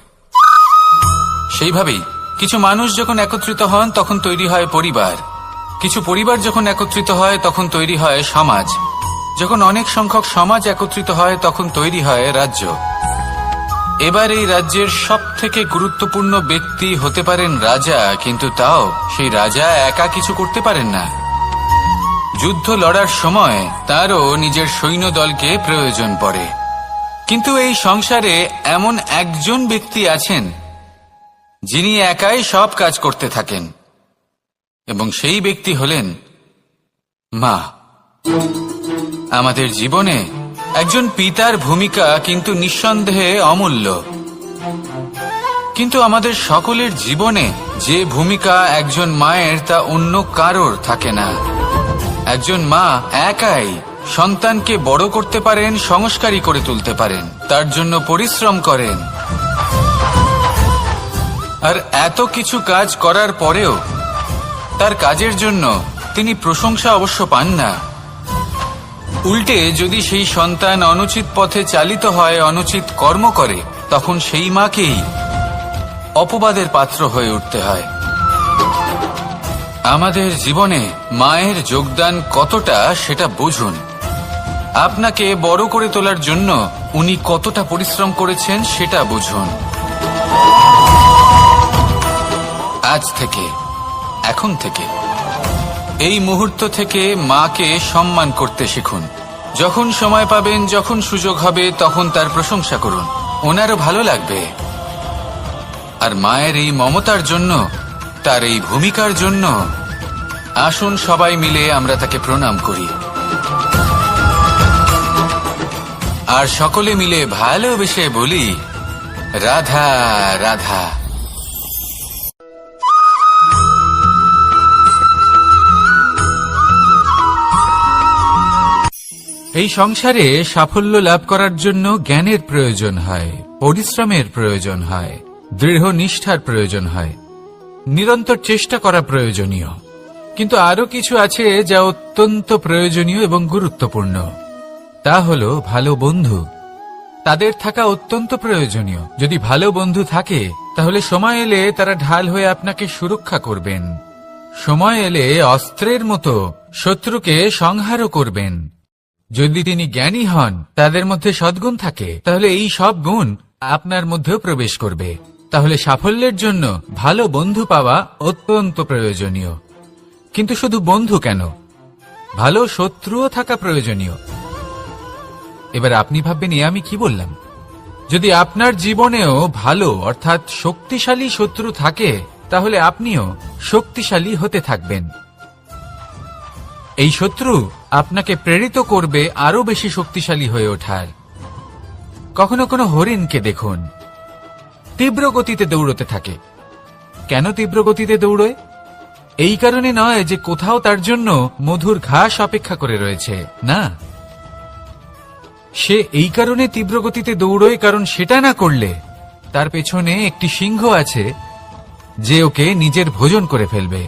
[SPEAKER 1] সেইভাবেই কিছু মানুষ যখন একত্রিত হন তখন তৈরি হয় পরিবার, কিছু পরিবার যখন একত্রিত হয় তখন তৈরি হয় সমাজ, যখন অনেক সংখ্যক সমাজ একত্রিত হয় তখন তৈরি হয় রাজ্য। এবার এই রাজ্যের সবথেকে গুরুত্বপূর্ণ ব্যক্তি হতে পারেন রাজা, কিন্তু তাও সেই রাজা একা কিছু করতে পারেন না। যুদ্ধ লড়ার সময় তারও নিজের সৈন্যদলকে প্রয়োজন পড়ে। কিন্তু এই সংসারে এমন একজন ব্যক্তি আছেন যিনি একাই সব কাজ করতে থাকেন, এবং সেই ব্যক্তি হলেন মা। আমাদের জীবনে একজন পিতার ভূমিকা কিন্তু নিঃসন্দেহে অমূল্য, কিন্তু আমাদের সকলের জীবনে যে ভূমিকা একজন মায়ের তা অন্য কারোর থাকে না। একজন মা একাই সন্তানকে বড় করতে পারেন, সংস্কারী করে তুলতে পারেন, তার জন্য পরিশ্রম করেন। আর এত কিছু কাজ করার পরেও তার কাজের জন্য তিনি প্রশংসা অবশ্য পান না। উল্টে যদি সেই সন্তান অনুচিত পথে চালিত হয়, অনুচিত কর্ম করে, তখন সেই মাকেই অপবাদের পাত্র হয়ে উঠতে হয়। আমাদের জীবনে মায়ের যোগদান কতটা সেটা বুঝুন। আপনাকে বড় করে তোলার জন্য উনি কতটা পরিশ্রম করেছেন সেটা বুঝুন। আজ থেকে, এখন থেকে, এই মুহূর্ত থেকে মাকে সম্মান করতে শিখুন। যখন সময় পাবেন, যখন সুযোগ হবে, তখন তার প্রশংসা করুন, ওনারও ভালো লাগবে। আর মায়ের এই মমতার জন্য, তার এই ভূমিকার জন্য আসুন সবাই মিলে আমরা তাকে প্রণাম করি, আর সকলে মিলে ভালোবেসে বলি রাধা রাধা।
[SPEAKER 3] এই সংসারে সাফল্য লাভ করার জন্য জ্ঞানের প্রয়োজন হয়, পরিশ্রমের প্রয়োজন হয়, দৃঢ় নিষ্ঠার প্রয়োজন হয়, নিরন্তর চেষ্টা করা প্রয়োজনীয়। কিন্তু আরো কিছু আছে যা অত্যন্ত প্রয়োজনীয় এবং গুরুত্বপূর্ণ। তা হলো ভালো বন্ধু। তাদের থাকা অত্যন্ত প্রয়োজনীয়। যদি ভালো বন্ধু থাকে তাহলে সময় এলে তারা ঢাল হয়ে আপনাকে সুরক্ষা করবেন। সময় এলে অস্ত্রের মতো শত্রুকে সংহারও করবেন। যদি তিনি জ্ঞানী হন, তাদের মধ্যে সদ্গুণ থাকে, তাহলে এই সব গুণ আপনার মধ্যেও প্রবেশ করবে। তাহলে সাফল্যের জন্য ভালো বন্ধু পাওয়া অত্যন্ত প্রয়োজনীয়। কিন্তু শুধু বন্ধু কেন, ভালো শত্রুও থাকা প্রয়োজনীয়। এবার আপনি ভাববেন, এ আমি কি বললাম? যদি আপনার জীবনেও ভালো অর্থাৎ শক্তিশালী শত্রু থাকে, তাহলে আপনিও শক্তিশালী হতে থাকবেন। এই শত্রু আপনাকে প্রেরিত করবে আরো বেশি শক্তিশালী হয়ে ওঠার। কখনো কোনো হরিণকে দেখুন, তীব্র গতিতে দৌড়তে থাকে। কেন তীব্র গতিতে দৌড়য়? এই কারণে নয় যে কোথাও তার জন্য মধুর ঘাস অপেক্ষা করে রয়েছে, না। সে এই কারণে তীব্র গতিতে দৌড়য় কারণ সেটা না করলে তার পেছনে একটি সিংহ আছে যে ওকে নিজের ভোজন করে ফেলবে।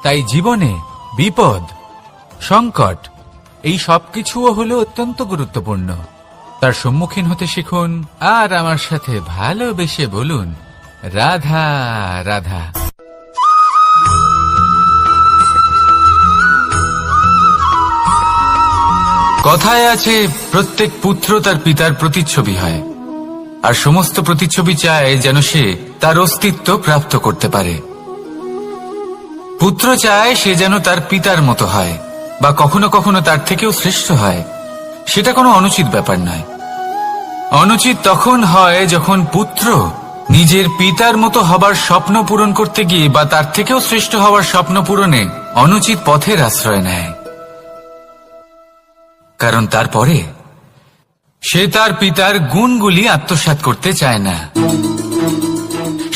[SPEAKER 3] তাই জীবনে বিপদ, সংকট, এই সবকিছুও হলো অত্যন্ত গুরুত্বপূর্ণ। তার সম্মুখীন হতে শিখুন আর আমার সাথে ভালোবেসে বলুন রাধা রাধা।
[SPEAKER 1] কথায় আছে, প্রত্যেক পুত্র তার পিতার প্রতিচ্ছবি হয়, আর সমস্ত প্রতিচ্ছবি চায় যেন সে তার অস্তিত্ব প্রাপ্ত করতে পারে। পুত্র চায় সে যেন তার পিতার মতো হয়, বা কখনো কখনো তার থেকেও শ্রেষ্ঠ হয়। সেটা কোনো অনুচিত ব্যাপার নয়। অনুচিত তখন হয় যখন পুত্র নিজের পিতার মতো হবার স্বপ্ন পূরণ করতে গিয়ে বা তার থেকেও শ্রেষ্ঠ হওয়ার স্বপ্ন পূরণে অনুচিত পথের আশ্রয় নেয়। কারণ তারপরে সে তার পিতার গুণগুলি আত্মসাৎ করতে চায় না।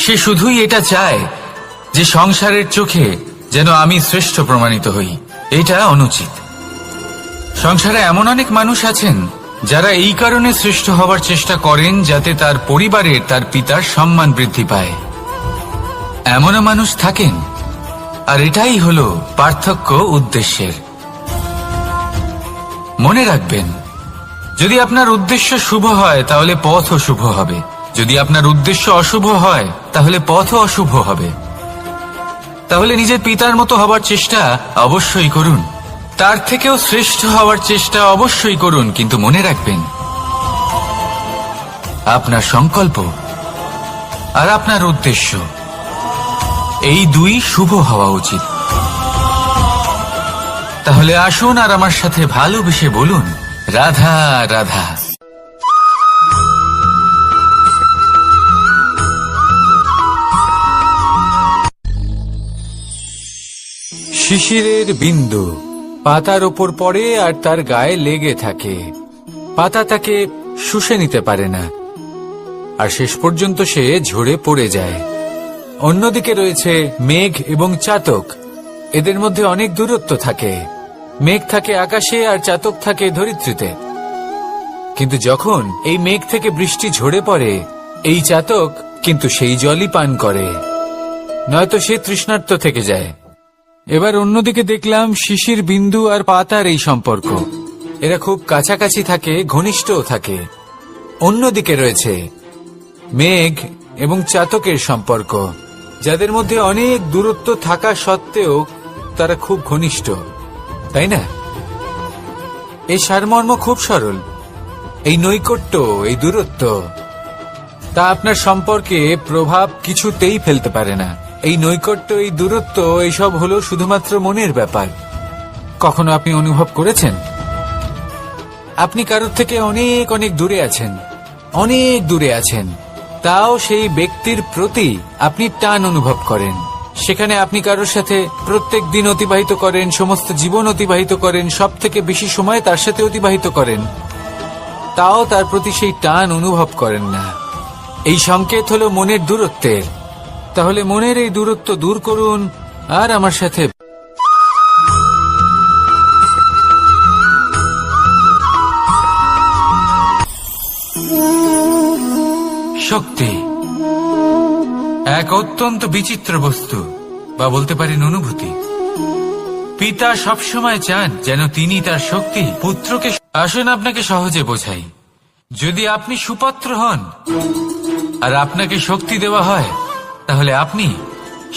[SPEAKER 1] সে শুধুই এটা চায় যে সংসারের চোখে যেন আমি শ্রেষ্ঠ প্রমাণিত হই। এটা অনুচিত। সংসারে এমন অনেক মানুষ আছেন যারা এই কারণে শ্রেষ্ঠ হবার চেষ্টা করেন যাতে তার পরিবারের তার পিতার সম্মান বৃদ্ধি পায়। এমনও মানুষ থাকেন, আর এটাই হলো পার্থক্য উদ্দেশ্যের। মনে রাখবেন, যদি আপনার উদ্দেশ্য শুভ হয় তাহলে পথও শুভ হবে, যদি আপনার উদ্দেশ্য অশুভ হয় তাহলে পথও অশুভ হবে। তাহলে নিজের পিতার মতো হবার চেষ্টা অবশ্যই করুন, তার থেকেও শ্রেষ্ঠ হওয়ার চেষ্টা অবশ্যই করুন, কিন্তু মনে রাখবেন আপনার সংকল্প আর আপনার উদ্দেশ্য এই দুই শুভ হওয়া উচিত। তাহলে আসুন আর আমার সাথে ভালোবেসে বলুন, রাধা রাধা। শিশিরের বিন্দু পাতার ওপর পড়ে আর তার গায়ে লেগে থাকে। পাতা তাকে শুষে নিতে পারে না, আর শেষ পর্যন্ত সে ঝরে পড়ে যায়। অন্যদিকে রয়েছে মেঘ এবং চাতক। এদের মধ্যে অনেক দূরত্ব থাকে। মেঘ থাকে আকাশে আর চাতক থাকে ধরিত্রীতে। কিন্তু যখন এই মেঘ থেকে বৃষ্টি ঝরে পড়ে, এই চাতক কিন্তু সেই জলই পান করে, নয়তো সে তৃষ্ণার্ত থেকে যায়। এবার অন্যদিকে দেখলাম শিশির বিন্দু আর পাতার এই সম্পর্ক। এরা খুব কাছাকাছি থাকে, ঘনিষ্ঠও থাকে। অন্যদিকে রয়েছে মেঘ এবং চাতকের সম্পর্ক, যাদের মধ্যে অনেক দূরত্ব থাকা সত্ত্বেও তারা খুব ঘনিষ্ঠ, তাই না? এই সারমর্ম খুব সরল। এই নৈকট্য, এই দূরত্ব, তা আপনার সম্পর্কে প্রভাব কিছুতেই ফেলতে পারে না। এই নৈকট্য, এই দূরত্ব, এইসব হলো শুধুমাত্র মনের ব্যাপার। কখনো আপনি অনুভব করেছেন আপনি কারোর থেকে অনেক অনেক দূরে আছেন, অনেক দূরে আছেন, তাও সেই ব্যক্তির প্রতি আপনি টান অনুভব করেন। সেখানে আপনি কারোর সাথে প্রত্যেক দিন অতিবাহিত করেন, সমস্ত জীবন অতিবাহিত করেন, সব থেকে বেশি সময় তার সাথে অতিবাহিত করেন, তাও তার প্রতি সেই টান অনুভব করেন না। এই সংকেত হলো মনের দূরত্বের। তাহলে মনের এই দূরত্ব দূর করুন আর আমার সাথে শক্তি এক অত্যন্ত বিচিত্র বস্তু, বা বলতে পারেন অনুভূতি। পিতা সবসময় চান যেন তিনি তার শক্তি পুত্রকে। আসুন আপনাকে সহজে বোঝাই। যদি আপনি সুপাত্র হন আর আপনাকে শক্তি দেওয়া হয়, তাহলে আপনি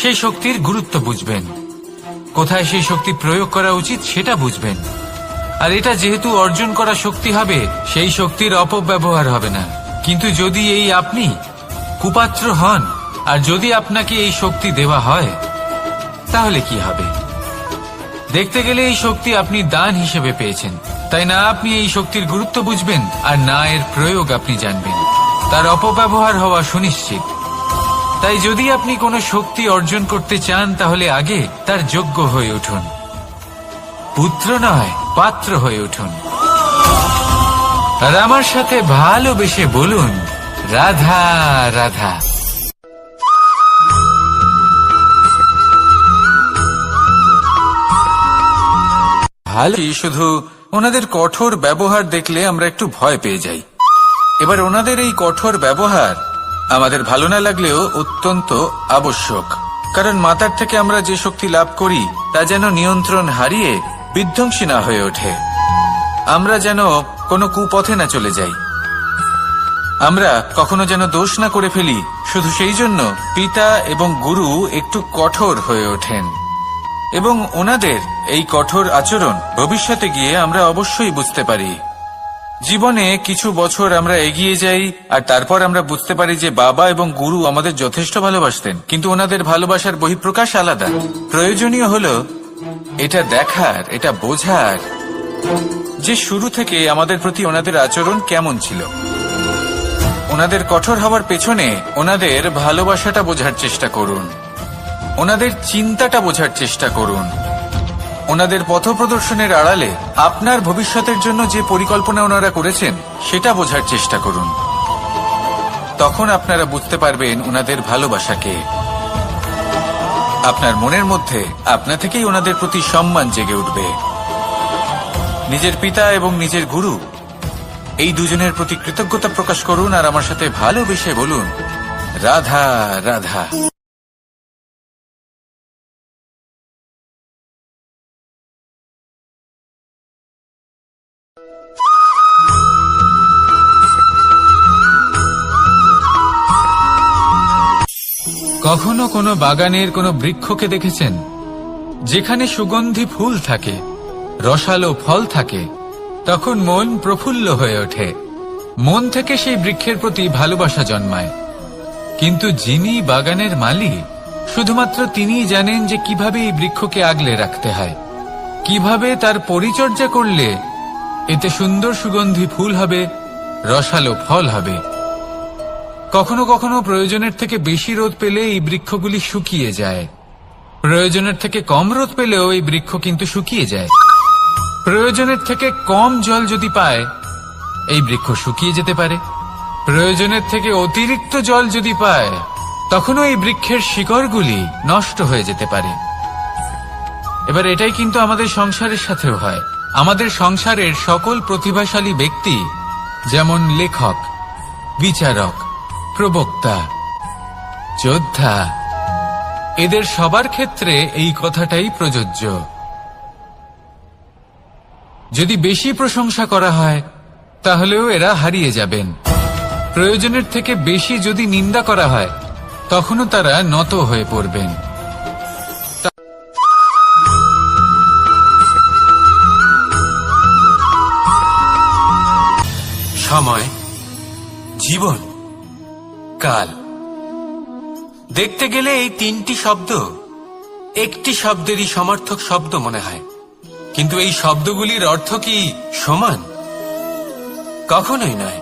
[SPEAKER 1] সেই শক্তির গুরুত্ব বুঝবেন, কোথায় সেই শক্তি প্রয়োগ করা উচিত সেটা বুঝবেন। আর এটা যেহেতু অর্জন করা শক্তি হবে, সেই শক্তির অপব্যবহার হবে না। কিন্তু যদি এই আপনি কুপাত্র হন আর যদি আপনাকে এই শক্তি দেওয়া হয়, তাহলে কি হবে? দেখতে গেলে এই শক্তি আপনি দান হিসেবে পেয়েছেন, তাই না আপনি এই শক্তির গুরুত্ব বুঝবেন আর না এর প্রয়োগ আপনি জানবেন। তার অপব্যবহার হওয়া সুনিশ্চিত। তাই যদি আপনি কোনো শক্তি অর্জন করতে চান, তাহলে আগে তার যোগ্য হয়ে উঠুন। পুত্র নয়, পাত্র হয়ে উঠুন। আর আমার সাথে ভালোবেসে বলুন, রাধা রাধা। ভালো, শুধু ওনাদের কঠোর ব্যবহার দেখলে আমরা একটু ভয় পেয়ে যাই। এবার ওনাদের এই কঠোর ব্যবহার আমাদের ভালো না লাগলেও অত্যন্ত আবশ্যক, কারণ মাতার থেকে আমরা যে শক্তি লাভ করি তা যেন নিয়ন্ত্রণ হারিয়ে বিধ্বংসী না হয়ে ওঠে। আমরা যেন কোনো কুপথে না চলে যাই, আমরা কখনো যেন দোষ না করে ফেলি। শুধু সেই জন্য পিতা এবং গুরু একটু কঠোর হয়ে ওঠেন। এবং ওনাদের এই কঠোর আচরণ ভবিষ্যতে গিয়ে আমরা অবশ্যই বুঝতে পারি। জীবনে কিছু বছর আমরা এগিয়ে যাই আর তারপর আমরা বুঝতে পারি যে বাবা এবং গুরু আমাদের যথেষ্ট ভালোবাসতেন, কিন্তু ওনাদের ভালোবাসার বহিঃপ্রকাশ আলাদা। প্রয়োজনীয় হলো এটা দেখার, এটা বোঝার যে শুরু থেকে আমাদের প্রতি ওনাদের আচরণ কেমন ছিল। ওনাদের কঠোর হওয়ার পেছনে ওনাদের ভালোবাসাটা বোঝার চেষ্টা করুন, ওনাদের চিন্তাটা বোঝার চেষ্টা করুন, ওনাদের পথপ্রদর্শনের আড়ালে আপনার ভবিষ্যতের জন্য যে পরিকল্পনা ওনারা করেছেন সেটা বোঝার চেষ্টা করুন। তখন আপনারা বুঝতে পারবেন ওনাদের ভালোবাসাকে। আপনার মনের মধ্যে আপনা থেকেই ওনাদের প্রতি সম্মান জেগে উঠবে। নিজের পিতা এবং নিজের গুরু এই দুজনের প্রতি কৃতজ্ঞতা প্রকাশ করুন আর আমার সাথে ভালোবেসে বলুন, রাধা রাধা।
[SPEAKER 3] কখনো কোনো বাগানের কোনো বৃক্ষকে দেখেছেন যেখানে সুগন্ধি ফুল থাকে, রসালো ফল থাকে? তখন মন প্রফুল্ল হয়ে ওঠে, মন থেকে সেই বৃক্ষের প্রতি ভালোবাসা জন্মায়। কিন্তু যিনি বাগানের মালিক, শুধুমাত্র তিনিই জানেন যে কিভাবে এই বৃক্ষকে আগলে রাখতে হয়, কিভাবে তার পরিচর্যা করলে এতে সুন্দর সুগন্ধি ফুল হবে, রসালো ফল হবে। কখনো কখনো প্রয়োজনের থেকে বেশি রোদ পেলে এই বৃক্ষগুলি শুকিয়ে যায়, প্রয়োজনের থেকে কম রোদ পেলেও এই বৃক্ষ কিন্তু শুকিয়ে যায়। প্রয়োজনের থেকে কম জল যদি পায় এই বৃক্ষ শুকিয়ে যেতে পারে, প্রয়োজনের থেকে অতিরিক্ত জল যদি পায় তখনও এই বৃক্ষের শিকড়গুলি নষ্ট হয়ে যেতে পারে। এবার এটাই কিন্তু আমাদের সংসারের সাথেও হয়। আমাদের সংসারের সকল প্রতিভাশালী ব্যক্তি, যেমন লেখক, বিচারক, প্রবক্তা, যোদ্ধা, এদের সবার ক্ষেত্রে এই কথাটাই প্রযোজ্য। যদি বেশি প্রশংসা করা হয় তাহলেও এরা হারিয়ে যাবেন। প্রয়োজনের থেকে বেশি যদি নিন্দা করা হয় তখনও তারা নত হয়ে পড়বেন।
[SPEAKER 4] সময়, জীবন, কাল। দেখতে গেলে এই তিনটি শব্দ একটি শব্দেরই সমার্থক শব্দ মনে হয়, কিন্তু এই শব্দগুলির অর্থ কি সমান? কখনোই নয়।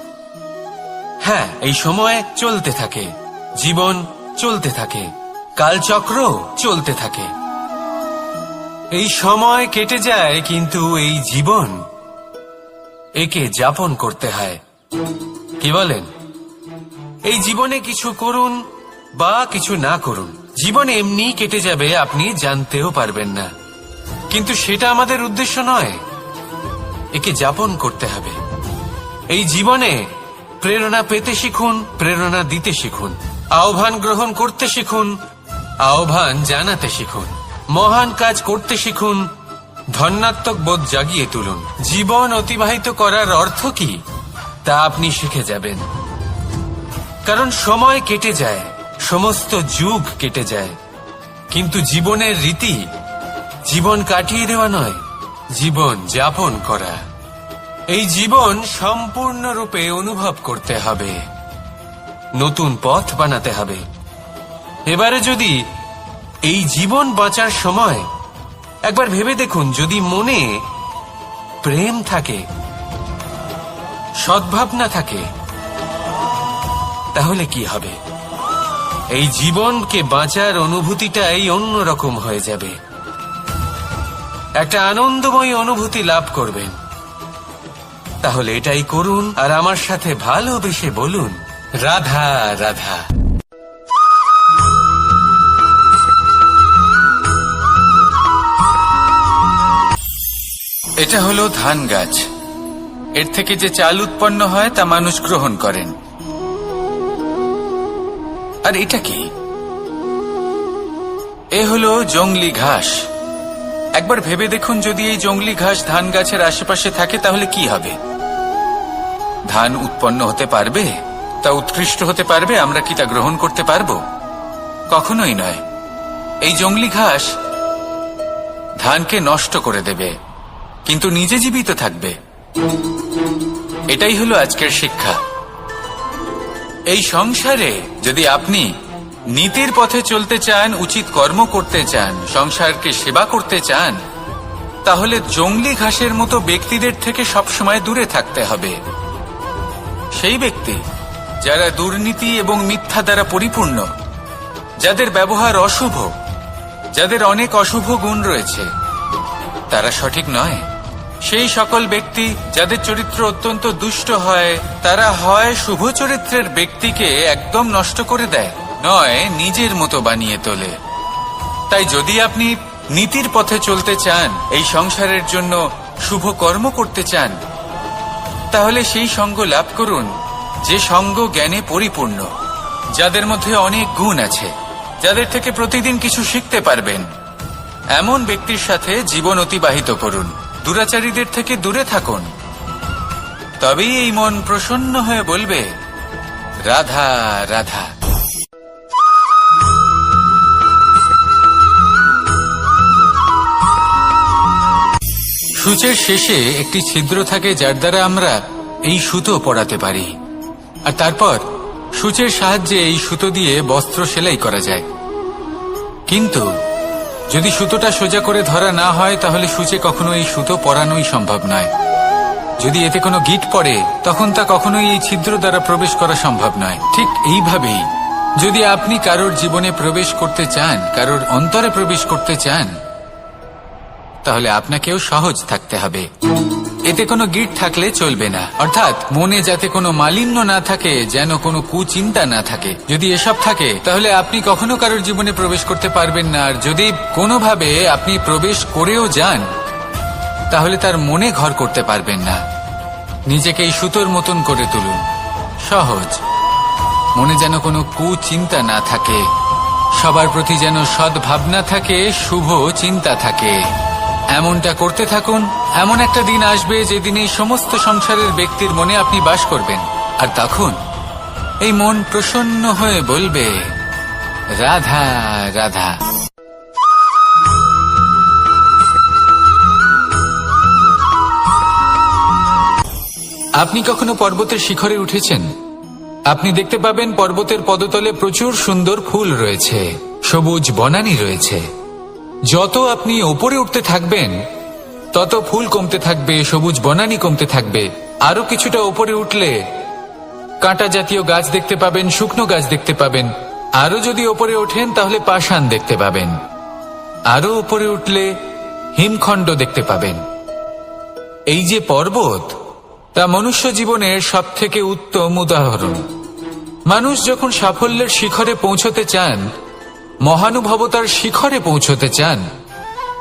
[SPEAKER 4] হ্যাঁ, এই সময় চলতে থাকে, জীবন চলতে থাকে, কালচক্র চলতে থাকে। এই সময় কেটে যায়, কিন্তু এই জীবন, একে যাপন করতে হয়। কি বলেন? এই জীবনে কিছু করুন বা কিছু না করুন, জীবন এমনি কেটে যাবে, আপনি জানতেও পারবেন না। কিন্তু সেটা আমাদের উদ্দেশ্য নয়, একে যাপন করতে হবে। এই জীবনে প্রেরণা পেতে শিখুন, প্রেরণা দিতে শিখুন, আহ্বান গ্রহণ করতে শিখুন, আহ্বান জানাতে শিখুন, মহান কাজ করতে শিখুন, ধন্যাত্মক বোধ জাগিয়ে তুলুন। জীবন অতিবাহিত করার অর্থ কি তা আপনি শিখে যাবেন। কারণ সময় কেটে যায়, সমস্ত যুগ কেটে যায়, কিন্তু জীবনের রীতি জীবন কাটিয়ে দেওয়া নয়, জীবন যাপন করা। এই জীবন সম্পূর্ণরূপে অনুভব করতে হবে, নতুন পথ বানাতে হবে। এবারে যদি এই জীবন বাঁচার সময় একবার ভেবে দেখুন, যদি মনে প্রেম থাকে, সদ্ভাবনা থাকে, তাহলে কি হবে? এই জীবনকে বাঁচার অনুভূতিটাই অন্যরকম হয়ে যাবে, একটা আনন্দময় অনুভূতি লাভ করবেন। তাহলে এটাই করুন আর আমার সাথে ভালোবেসে বলুন, রাধা রাধা।
[SPEAKER 1] এটা হলো ধান গাছ। এর থেকে যে চাল উৎপন্ন হয় তা মানুষ গ্রহণ করেন। আর এটা কি? এ হলো জংলি ঘাস। একবার ভেবে দেখুন, যদি এই জংলি ঘাস ধান গাছের আশেপাশে থাকে তাহলে কি হবে? ধান উৎপন্ন হতে পারবে? তা উৎকৃষ্ট হতে পারবে? আমরা কি তা গ্রহণ করতে পারবো? কখনোই নয়। এই জংলি ঘাস ধানকে নষ্ট করে দেবে, কিন্তু নিজে জীবিত থাকবে। এটাই হলো আজকের শিক্ষা। এই সংসারে যদি আপনি নীতির পথে চলতে চান, উচিত কর্ম করতে চান, সংসারকে সেবা করতে চান, তাহলে জংলি ঘাসের মতো ব্যক্তিদের থেকে সবসময় দূরে থাকতে হবে। সেই ব্যক্তি যারা দুর্নীতি এবং মিথ্যা দ্বারা পরিপূর্ণ, যাদের ব্যবহার অশুভ, যাদের অনেক অশুভ গুণ রয়েছে, তারা সঠিক নয়। সেই সকল ব্যক্তি যাদের চরিত্র অত্যন্ত দুষ্ট হয়, তারা হয় শুভ চরিত্রের ব্যক্তিকে একদম নষ্ট করে দেয়, নয় নিজের মতো বানিয়ে তোলে। তাই যদি আপনি নীতির পথে চলতে চান, এই সংসারের জন্য শুভ কর্ম করতে চান, তাহলে সেই সঙ্গ লাভ করুন যে সঙ্গ জ্ঞানে পরিপূর্ণ, যাদের মধ্যে অনেক গুণ আছে, যাদের থেকে প্রতিদিন কিছু শিখতে পারবেন। এমন ব্যক্তির সাথে জীবন অতিবাহিত করুন, দুরাচারীদের থেকে দূরে থাকুন। তবেই এই মন প্রসন্ন হয়ে বলবে, রাধা রাধা। সূচের শেষে একটি ছিদ্র থাকে, যার দ্বারা আমরা এই সুতো পরাতে পারি, আর তারপর সূচের সাহায্যে এই সুতো দিয়ে বস্ত্র সেলাই করা যায়। কিন্তু যদি সুতোটা সোজা করে ধরা না হয়, তাহলে সূচে কখনো এই সুতো পরানোই সম্ভব নয়। যদি এতে কোনো গিঁট পড়ে, তখন তা কখনোই এই ছিদ্র দ্বারা প্রবেশ করা সম্ভব নয়। ঠিক এইভাবেই যদি আপনি কারোর জীবনে প্রবেশ করতে চান, কারোর অন্তরে প্রবেশ করতে চান, তাহলে আপনাকেও সহজ থাকতে হবে। এতে কোনো গিঁট থাকলে চলবে না, অর্থাৎ মনে যাতে কোনো মালিন্য না থাকে, যেন কোনো কুচিন্তা না থাকে। যদি এসব থাকে, তাহলে আপনি কখনো কারোর জীবনে প্রবেশ করতে পারবেন না। আর যদি কোনোভাবে আপনি প্রবেশ করেও যান, তাহলে তার মনে ঘর করতে পারবেন না। নিজেকে এই সুতোর মতন করে তুলুন, সহজ। মনে যেন কোনো কুচিন্তা না থাকে, সবার প্রতি যেন সদ্ভাবনা থাকে, শুভ চিন্তা থাকে। এমনটা করতে থাকুন। এমন একটা দিন আসবে যেদিন এই সমস্ত সংসারের ব্যক্তির মনে আপনি বাস করবেন, আর তখন এই মন প্রসন্ন হয়ে বলবে, রাধা রাধা। আপনি কখনো পর্বতের শিখরে উঠেছেন? আপনি দেখতে পাবেন পর্বতের পদতলে প্রচুর সুন্দর ফুল রয়েছে, সবুজ বনানী রয়েছে। যত আপনি ওপরে উঠতে থাকবেন, তত ফুল কমতে থাকবে, সবুজ বনানী কমতে থাকবে। আরো কিছুটা ওপরে উঠলে কাঁটা জাতীয় গাছ দেখতে পাবেন, শুকনো গাছ দেখতে পাবেন। আরো যদি ওপরে ওঠেন, তাহলে পাষাণ দেখতে পাবেন। আরো ওপরে উঠলে হিমখণ্ড দেখতে পাবেন। এই যে পর্বত, তা মনুষ্য জীবনের সবথেকে উত্তম উদাহরণ। মানুষ যখন সাফল্যের শিখরে পৌঁছতে চান, মহানুভবতার শিখরে পৌঁছতে চান,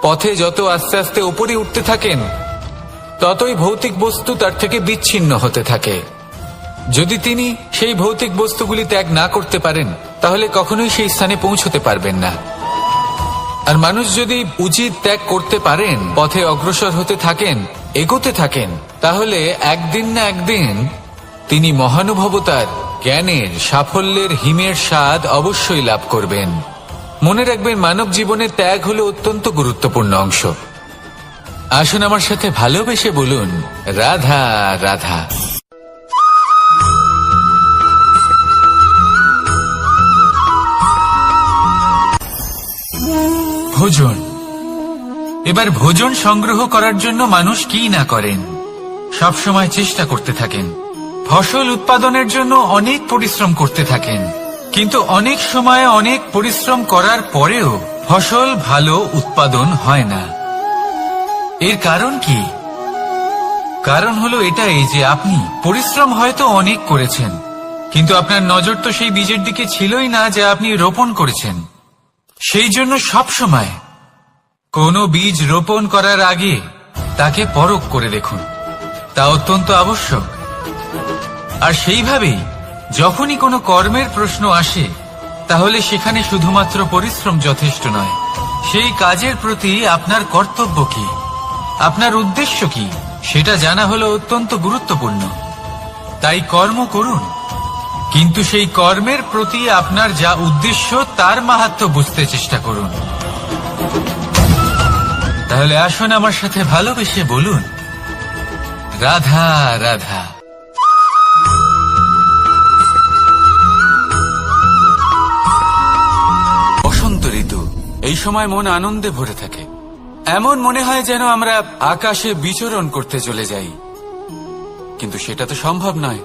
[SPEAKER 1] পথে যত আস্তে আস্তে উপরে উঠতে থাকেন, ততই ভৌতিক বস্তু তার থেকে বিচ্ছিন্ন হতে থাকে। যদি তিনি সেই ভৌতিক বস্তুগুলি ত্যাগ না করতে পারেন, তাহলে কখনোই সেই স্থানে পৌঁছতে পারবেন না। আর মানুষ যদি উচিত ত্যাগ করতে পারেন, পথে অগ্রসর হতে থাকেন, এগোতে থাকেন, তাহলে একদিন না একদিন তিনি মহানুভবতার, জ্ঞানের, সাফল্যের হিমের স্বাদ অবশ্যই লাভ করবেন। মনে রাখবেন, মানব জীবনে ত্যাগ হলো অত্যন্ত গুরুত্বপূর্ণ অংশ। আসুন আমার সাথে ভালোবেসে বলুন, রাধা রাধা।
[SPEAKER 3] ভোজন। এবার ভোজন সংগ্রহ করার জন্য মানুষ কি না করেন, সবসময় চেষ্টা করতে থাকেন। ফসল উৎপাদনের জন্য অনেক পরিশ্রম করতে থাকেন, কিন্তু অনেক সময় অনেক পরিশ্রম করার পরেও ফসল ভালো উৎপাদন হয় না। এর কারণ কি? কারণ হলো এটাই যে আপনি পরিশ্রম হয়তো অনেক করেছেন, কিন্তু আপনার নজর তো সেই বীজের দিকে ছিলই না যা আপনি রোপণ করেছেন। সেই জন্য সব সময় কোনো বীজ রোপণ করার আগে তাকে পরখ করে দেখুন, তা অত্যন্ত আবশ্যক। আর সেইভাবেই যখনই কোনো কর্মের প্রশ্ন আসে, তাহলে সেখানে শুধুমাত্র পরিশ্রম যথেষ্ট নয়। সেই কাজের প্রতি আপনার কর্তব্য কি, আপনার উদ্দেশ্য কি, সেটা জানা হলো অত্যন্ত গুরুত্বপূর্ণ। তাই কর্ম করুন, কিন্তু সেই কর্মের প্রতি আপনার যা উদ্দেশ্য, তার মাহাত্ম্য বুঝতে চেষ্টা করুন। তাহলে আসুন আমার সাথে ভালোবেসে বলুন, রাধা রাধা।
[SPEAKER 1] বসন্ত ঋতু, এই সময় মন আনন্দে ভরে থাকে। এমন মনে হয় যেন আমরা আকাশে বিচরণ করতে চলে যাই, কিন্তু সেটা তো সম্ভব নয়।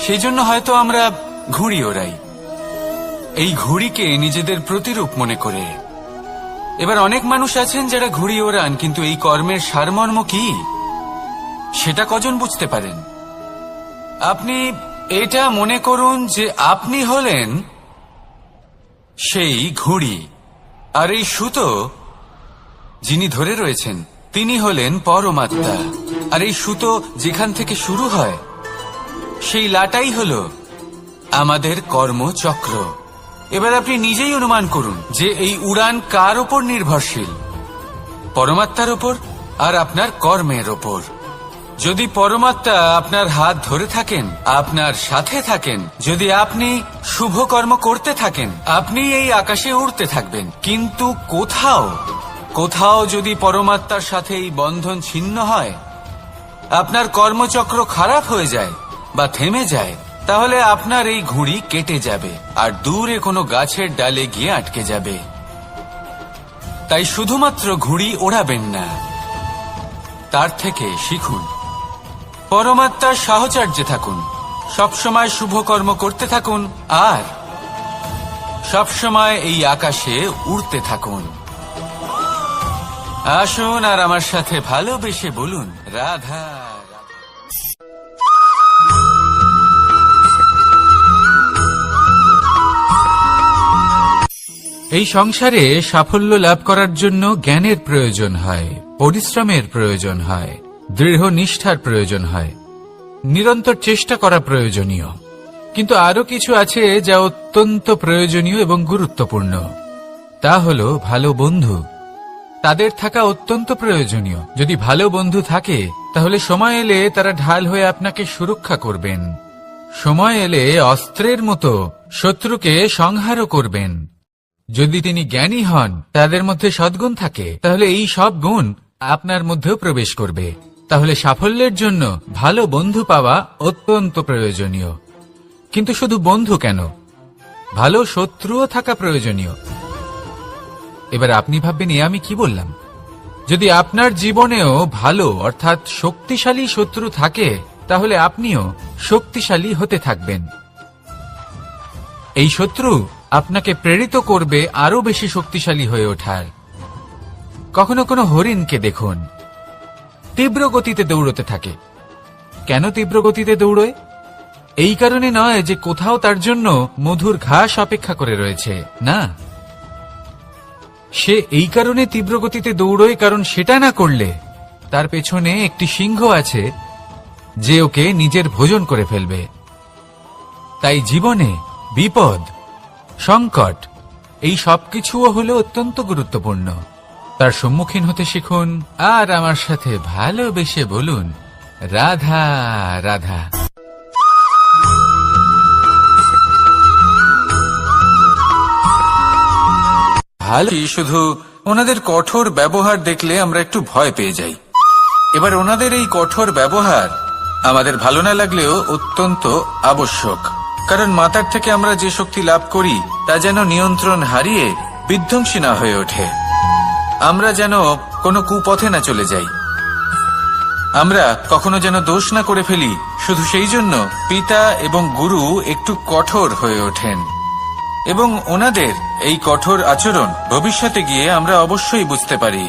[SPEAKER 1] সেই জন্য হয়তো আমরা ঘুড়ি ওড়াই, এই ঘুড়িকে নিজেদের প্রতিরূপ মনে করে। এবার অনেক মানুষ আছেন যারা ঘুড়ি ওড়ান, কিন্তু এই কর্মের সারমর্ম কি সেটা কজন বুঝতে পারেন? আপনি এটা মনে করুন যে আপনি হলেন সেই ঘুড়ি, আর এই সুতো যিনি ধরে রয়েছেন তিনি হলেন পরমাত্মা। আর এই সুতো যেখান থেকে শুরু হয় সেই লাটাই হলো আমাদের কর্মচক্র। এবার আপনি নিজেই অনুমান করুন যে এই উড়ান কার ওপর নির্ভরশীল, পরমাত্মার ওপর আর আপনার কর্মের ওপর। যদি পরমাত্মা আপনার হাত ধরে থাকেন, আপনার সাথে থাকেন, যদি আপনি শুভ কর্ম করতে থাকেন, আপনি এই আকাশে উড়তে থাকবেন। কিন্তু কোথাও যদি পরমাত্মার সাথে এই বন্ধন ছিন্ন হয়, আপনার কর্মচক্র খারাপ হয়ে যায় বা থেমে যায়, তাহলে আপনার এই ঘুড়ি কেটে যাবে আর দূরে কোনো গাছের ডালে গিয়ে আটকে যাবে। তাই শুধুমাত্র ঘুড়ি ওড়াবেন না, তার থেকে শিখুন, পরমাত্মার সাহচর্যে থাকুন, সবসময় শুভ কর্ম করতে থাকুন আর সবসময় এই আকাশে উড়তে থাকুন। আসুন আর আমার সাথে ভালোবেসে বলুন, রাধা রাধা।
[SPEAKER 3] এই সংসারে সাফল্য লাভ করার জন্য জ্ঞানের প্রয়োজন হয়, পরিশ্রমের প্রয়োজন হয়, দৃঢ় নিষ্ঠার প্রয়োজন হয়, নিরন্তর চেষ্টা করা প্রয়োজনীয়। কিন্তু আরো কিছু আছে যা অত্যন্ত প্রয়োজনীয় এবং গুরুত্বপূর্ণ। তা হলো ভালো বন্ধু। তাদের থাকা অত্যন্ত প্রয়োজনীয়। যদি ভালো বন্ধু থাকে তাহলে সময় এলে তারা ঢাল হয়ে আপনাকে সুরক্ষা করবেন। সময় এলে অস্ত্রের মতো শত্রুকে সংহারও করবেন। যদি তিনি জ্ঞানী হন, তাদের মধ্যে সদ্গুণ থাকে, তাহলে এই সব গুণ আপনার মধ্যেও প্রবেশ করবে। তাহলে সাফল্যের জন্য ভালো বন্ধু পাওয়া অত্যন্ত প্রয়োজনীয়। কিন্তু শুধু বন্ধু কেন, ভালো শত্রুও থাকা প্রয়োজনীয়। এবার আপনি ভাববেন, এ আমি কি বললাম? যদি আপনার জীবনেও ভালো অর্থাৎ শক্তিশালী শত্রু থাকে, তাহলে আপনিও শক্তিশালী হতে থাকবেন। এই শত্রু আপনাকে প্রেরিত করবে আরো বেশি শক্তিশালী হয়ে ওঠার। কখনো কোনো হরিণকে দেখুন, তীব্র গতিতে দৌড়তে থাকে। কেন তীব্র গতিতে দৌড়য়? এই কারণে নয় যে কোথাও তার জন্য মধুর ঘাস অপেক্ষা করে রয়েছে, না। সে এই কারণে তীব্র গতিতে দৌড়য় কারণ সেটা না করলে তার পেছনে একটি সিংহ আছে যে ওকে নিজের ভোজন করে ফেলবে। তাই জীবনে বিপদ, সংকট, এই সবকিছুও হলো অত্যন্ত গুরুত্বপূর্ণ। তার সম্মুখীন হতে শিখুন আর আমার সাথে ভালোবেসে বলুন, রাধা রাধা।
[SPEAKER 1] ভালো, শুধু ওনাদের কঠোর ব্যবহার দেখলে আমরা একটু ভয় পেয়ে যাই। এবার ওনাদের এই কঠোর ব্যবহার আমাদের ভালো না লাগলেও অত্যন্ত আবশ্যক, কারণ মাতার থেকে আমরা যে শক্তি লাভ করি তা যেন নিয়ন্ত্রণ হারিয়ে বিধ্বংসী না হয়ে ওঠে। আমরা যেন কোনো কুপথে না চলে যাই, আমরা কখনো যেন দোষ না করে ফেলি। শুধু সেই জন্য পিতা এবং গুরু একটু কঠোর হয়ে ওঠেন, এবং ওনাদের এই কঠোর আচরণ ভবিষ্যতে গিয়ে আমরা অবশ্যই বুঝতে পারি।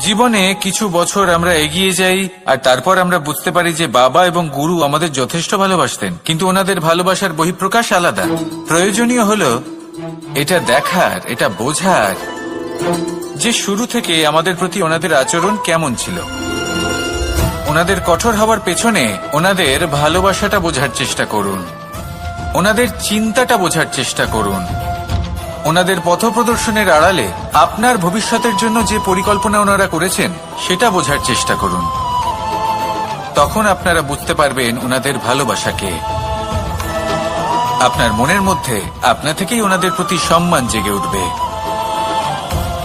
[SPEAKER 1] জীবনে কিছু বছর আমরা এগিয়ে যাই আর তারপর আমরা বুঝতে পারি যে বাবা এবং গুরু আমাদের যথেষ্ট ভালোবাসতেন, কিন্তু ওনাদের ভালোবাসার বহিঃপ্রকাশ আলাদা। প্রয়োজনীয় হলো এটা দেখার, এটা বোঝার যে শুরু থেকে আমাদের প্রতি ওনাদের আচরণ কেমন ছিল। ওনাদের কঠোর হওয়ার পেছনে ওনাদের ভালোবাসাটা বোঝার চেষ্টা করুন, ওনাদের চিন্তাটা বোঝার চেষ্টা করুন, ওনাদের পথপ্রদর্শনের আড়ালে আপনার ভবিষ্যতের জন্য যে পরিকল্পনা ওনারা করেছেন সেটা বোঝার চেষ্টা করুন। তখন আপনারা বুঝতে পারবেন ওনাদের ভালোবাসাকে। আপনার মনের মধ্যে আপনা থেকেই ওনাদের প্রতি সম্মান জেগে উঠবে।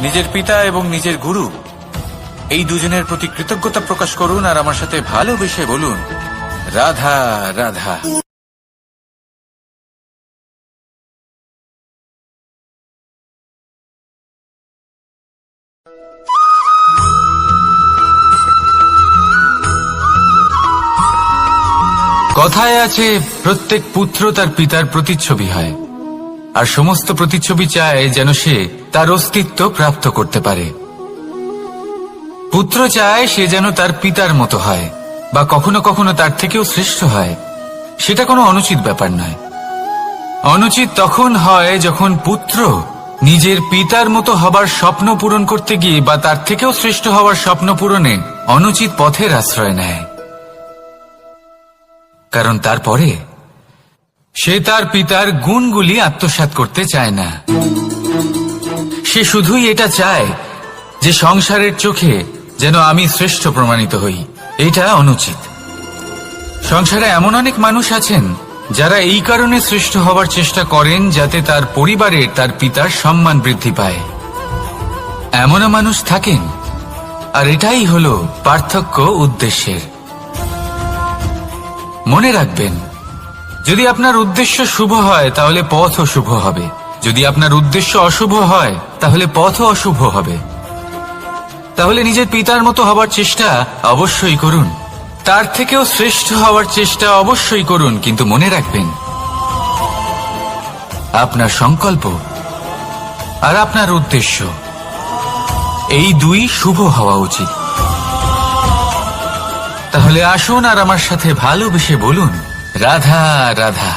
[SPEAKER 1] নিজের পিতা এবং নিজের গুরু এই দুজনের প্রতি কৃতজ্ঞতা প্রকাশ করুন আর আমার সাথে ভালোবেসে বলুন, রাধা রাধা।
[SPEAKER 3] কথায় আছে, প্রত্যেক পুত্র তার পিতার প্রতিচ্ছবি হয়, আর সমস্ত প্রতিচ্ছবি চায় যেন সে তার অস্তিত্ব প্রাপ্ত করতে পারে। পুত্র চায় সে যেন তার পিতার মতো হয়, বা কখনো কখনো তার থেকেও শ্রেষ্ঠ হয়। সেটা কোনো অনুচিত ব্যাপার নয়। অনুচিত তখন হয় যখন পুত্র নিজের পিতার মতো হবার স্বপ্ন পূরণ করতে গিয়ে বা তার থেকেও শ্রেষ্ঠ হওয়ার স্বপ্ন পূরণে অনুচিত পথের আশ্রয় নেয়। কারণ তারপরে সে তার পিতার গুণগুলি আত্মসাৎ করতে চায় না। সে শুধুই এটা চায় যে সংসারের চোখে যেন আমি শ্রেষ্ঠ প্রমাণিত হই। এটা অনুচিত। সংসারে এমন অনেক মানুষ আছেন যারা এই কারণে শ্রেষ্ঠ হবার চেষ্টা করেন যাতে তার পরিবারে তার পিতার সম্মান বৃদ্ধি পায়। এমনও মানুষ থাকেন, আর এটাই হলো পার্থক্য উদ্দেশ্যের। মনে রাখবেন, যদি আপনার উদ্দেশ্য শুভ হয় তাহলে পথও শুভ হবে, যদি আপনার উদ্দেশ্য অশুভ হয় তাহলে পথও অশুভ হবে। তাহলে নিজের পিতার মতো হবার চেষ্টা অবশ্যই করুন, তার থেকেও শ্রেষ্ঠ হওয়ার চেষ্টা অবশ্যই করুন, কিন্তু মনে রাখবেন আপনার সংকল্প আর আপনার উদ্দেশ্য এই দুই শুভ হওয়া উচিত। তাহলে আসুন আর আমার সাথে ভালোবেসে বলুন, রাধা রাধা।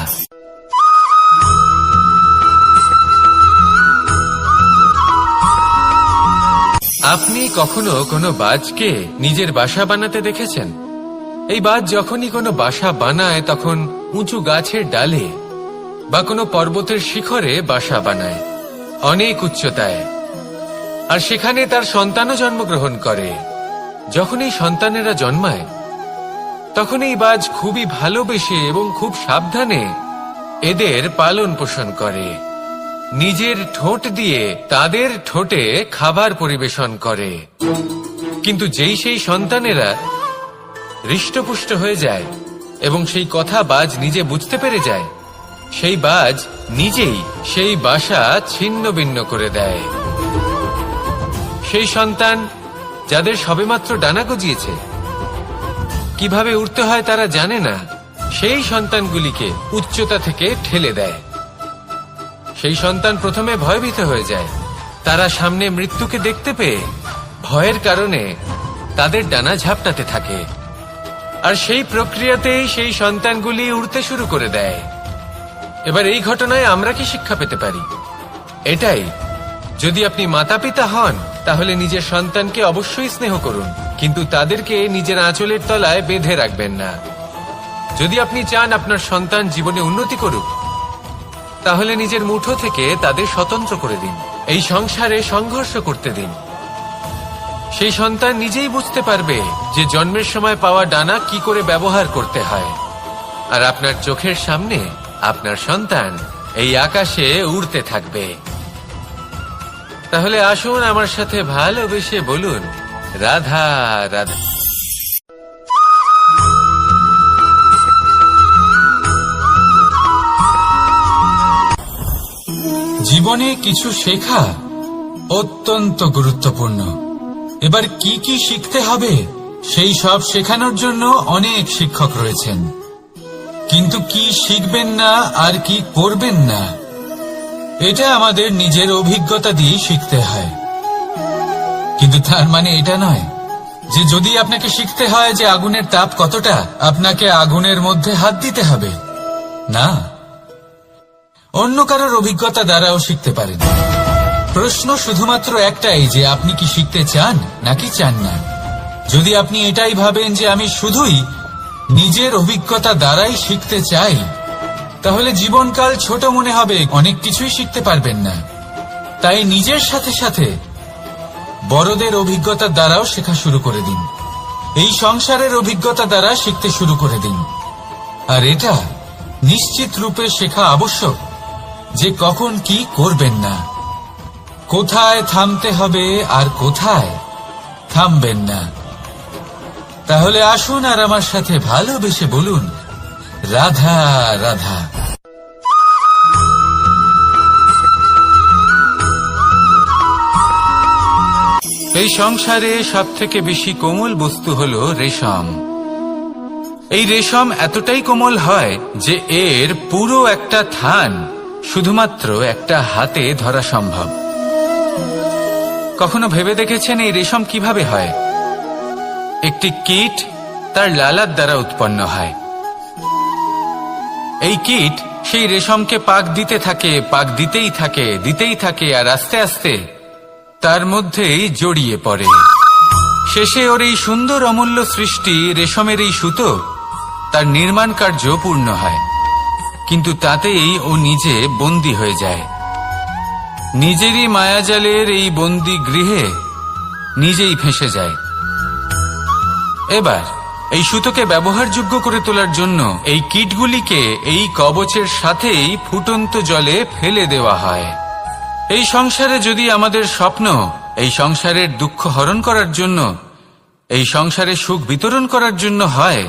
[SPEAKER 4] আপনি কখনো কোনো বাজকে নিজের বাসা বানাতে দেখেছেন? এই বাজ যখনই কোনো বাসা বানায় তখন উঁচু গাছের ডালে বা কোনো পর্বতের শিখরে বাসা বানায়, অনেক উচ্চতায়, আর সেখানে তার সন্তানও জন্মগ্রহণ করে। যখন এই সন্তানেরা জন্মায় তখন এই বাজ খুবই ভালোবেসে এবং খুব সাবধানে এদের পালন পোষণ করে। নিজের ঠোঁট দিয়ে তাদের ঠোঁটে খাবার পরিবেশন করে। কিন্তু যেই সেই সন্তানেরা হৃষ্টপুষ্ট হয়ে যায় এবং সেই কথা বাজ নিজে বুঝতে পেরে যায়, সেই বাজ নিজেই সেই বাসা ছিন্ন ভিন্ন করে দেয়। সেই সন্তান যাদের সবেমাত্র ডানা গজিয়েছে, কিভাবে উড়তে হয় তারা জানে না, সেই সন্তানগুলিকে উচ্চতা থেকে ঠেলে দেয়। সেই সন্তান প্রথমে ভয়ভীত হয়ে যায়। তারা সামনে মৃত্যুকে দেখতে পেয়ে ভয়ের কারণে তাদের ডানা ঝাপটাতে থাকে, আর সেই প্রক্রিয়াতেই সেই সন্তানগুলি উড়তে শুরু করে দেয়। এবার এই ঘটনায় আমরা কি শিক্ষা পেতে পারি? এটাই, যদি আপনি মাতা পিতা হন তাহলে নিজের সন্তানকে অবশ্যই স্নেহ করুন, কিন্তু তাদেরকে নিজের আঁচলের তলায় বেঁধে রাখবেন না। যদি আপনি চান আপনার সন্তান জীবনে উন্নতি করুক, তাহলে নিজের মুঠো থেকে তাদের স্বতন্ত্র করে দিন। এই সংসারে সংঘর্ষ করতে দিন। সেই সন্তান নিজেই বুঝতে পারবে যে জন্মের সময় পাওয়া ডানা কি করে ব্যবহার করতে হয়। আর আপনার চোখের সামনে আপনার সন্তান এই আকাশে উড়তে থাকবে। তাহলে আসুন আমার সাথে ভালোবেসে বলুন, রাধা রাধা।
[SPEAKER 3] জীবনে কিছু শেখা অত্যন্ত গুরুত্বপূর্ণ। এবার কি কি শিখতে হবে সেই সব শেখানোর জন্য অনেক শিক্ষক রয়েছেন, কিন্তু কি শিখবেন না আর কি করবেন না এটা আমাদের নিজের অভিজ্ঞতা দিয়ে শিখতে হয়। কিন্তু তার মানে এটা নয় যে যদি আপনাকে শিখতে হয় যে আগুনের তাপ কতটা, আপনাকে আগুনের মধ্যে হাত দিতে হবে। না, অন্য কারোর অভিজ্ঞতা দ্বারাও শিখতে পারেন। প্রশ্ন শুধুমাত্র একটাই যে আপনি কি শিখতে চান নাকি চান না। যদি আপনি এটাই ভাবেন যে আমি শুধুই নিজের অভিজ্ঞতা দ্বারাই শিখতে চাই, তাহলে জীবনকাল ছোট মনে হবে, অনেক কিছুই শিখতে পারবেন না। তাই নিজের সাথে সাথে বড়দের অভিজ্ঞতা দ্বারাও শেখা শুরু করে দিন। এই সংসারের অভিজ্ঞতা দ্বারা শিখতে শুরু করে দিন। আর এটা নিশ্চিত রূপে শেখা আবশ্যক যে কখন কি করবেন না, কোথায় থামতে হবে আর কোথায় থামবেন না। তাহলে আসুন আর আমার সাথে ভালোবেসে বলুন, রাধা রাধা।
[SPEAKER 1] এই সংসারে সবথেকে বেশি কোমল বস্তু হলো রেশম। এই রেশম এতটাই কোমল হয় যে এর পুরো একটা থান শুধুমাত্র একটা হাতে ধরা সম্ভব। কখনো ভেবে দেখেছেন এই রেশম কিভাবে হয়? একটি কীট তার লালার দ্বারা উৎপন্ন হয়। এই কীট সেই রেশমকে পাক দিতে থাকে, পাক দিতেই থাকে আর আস্তে আস্তে তার মধ্যেই জড়িয়ে পড়ে। শেষে ওর এই সুন্দর অমূল্য সৃষ্টি রেশমের এই সুতো তার নির্মাণ কার্য পূর্ণ হয়, কিন্তু তাতেই ও নিজে বন্দী হয়ে যায়। নিজেরই মায়াজালের এই বন্দী গৃহে নিজেই ফেঁসে যায়। এবার এই সুতোকে ব্যবহারযোগ্য করে তোলার জন্য এই কীটগুলিকে এই কবচের সাথেই ফুটন্ত জলে ফেলে দেওয়া হয়। এই সংসারে যদি আমাদের স্বপ্ন এই সংসারের দুঃখ হরণ করার জন্য, এই সংসারে সুখ বিতরণ করার জন্য হয়,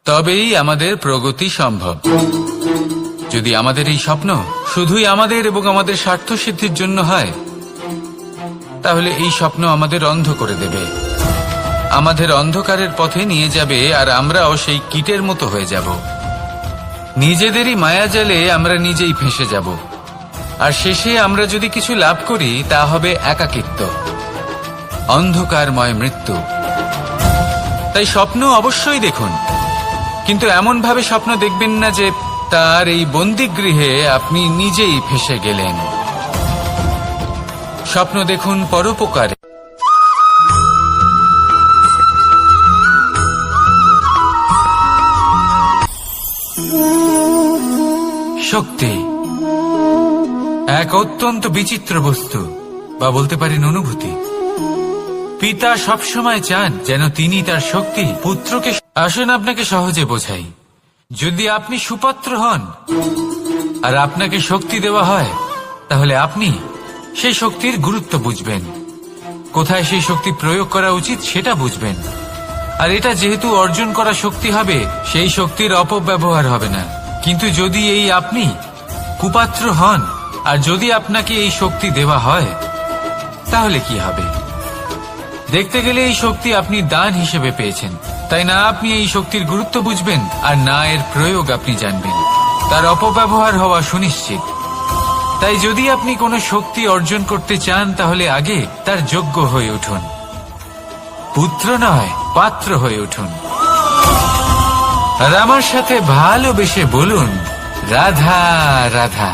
[SPEAKER 1] তবেই আমাদের প্রগতি সম্ভব। যদি আমাদের এই স্বপ্ন শুধুই আমাদের এবং আমাদের স্বার্থ সিদ্ধির জন্য হয়, তাহলে এই স্বপ্ন আমাদের অন্ধ করে দেবে, আমাদের অন্ধকারের পথে নিয়ে যাবে, আর আমরাও সেই কীটের মতো হয়ে যাব। নিজেদেরই মায়াজালে আমরা নিজেই ফেঁসে যাব, আর শেষে আমরা যদি কিছু লাভ করি তা হবে একাকিত্ব, অন্ধকারময় মৃত্যু। তাই স্বপ্ন অবশ্যই দেখুন, কিন্তু এমন ভাবে স্বপ্ন দেখবেন না যে তার এই বন্দিগৃহে আপনি নিজেই ফেঁসে গেলেন। স্বপ্ন দেখুন পরোপকারে। শক্তি এক অত্যন্ত বিচিত্র বস্তু, বা বলতে পারেন অনুভূতি। পিতা সবসময় চান যেন তিনি তার শক্তি পুত্রকে। আসুন আপনাকে সহজে বোঝাই। যদি আপনি সুপাত্র হন আর আপনাকে শক্তি দেওয়া হয়, তাহলে আপনি সেই শক্তির গুরুত্ব বুঝবেন, কোথায় সেই শক্তি প্রয়োগ করা উচিত সেটা বুঝবেন। আর এটা যেহেতু অর্জন করা শক্তি হবে, সেই শক্তির অপব্যবহার হবে না। কিন্তু যদি এই আপনি কুপাত্র হন আর যদি আপনাকে এই শক্তি দেওয়া হয়, তাহলে কি হবে? দেখতে গেলে এই শক্তি আপনি দান হিসেবে পেয়েছেন, তাই না আপনি এই শক্তির গুরুত্ব বুঝবেন আর না এর প্রয়োগ আপনি জানবেন। তার অপব্যবহার হওয়া সুনিশ্চিত। তাই যদি আপনি কোনো শক্তি অর্জন করতে চান, তাহলে আগে তার যোগ্য হয়ে উঠুন, পুত্র নয় পাত্র হয়ে উঠুন। আর আমার সাথে ভালোবেসে বলুন, রাধা রাধা।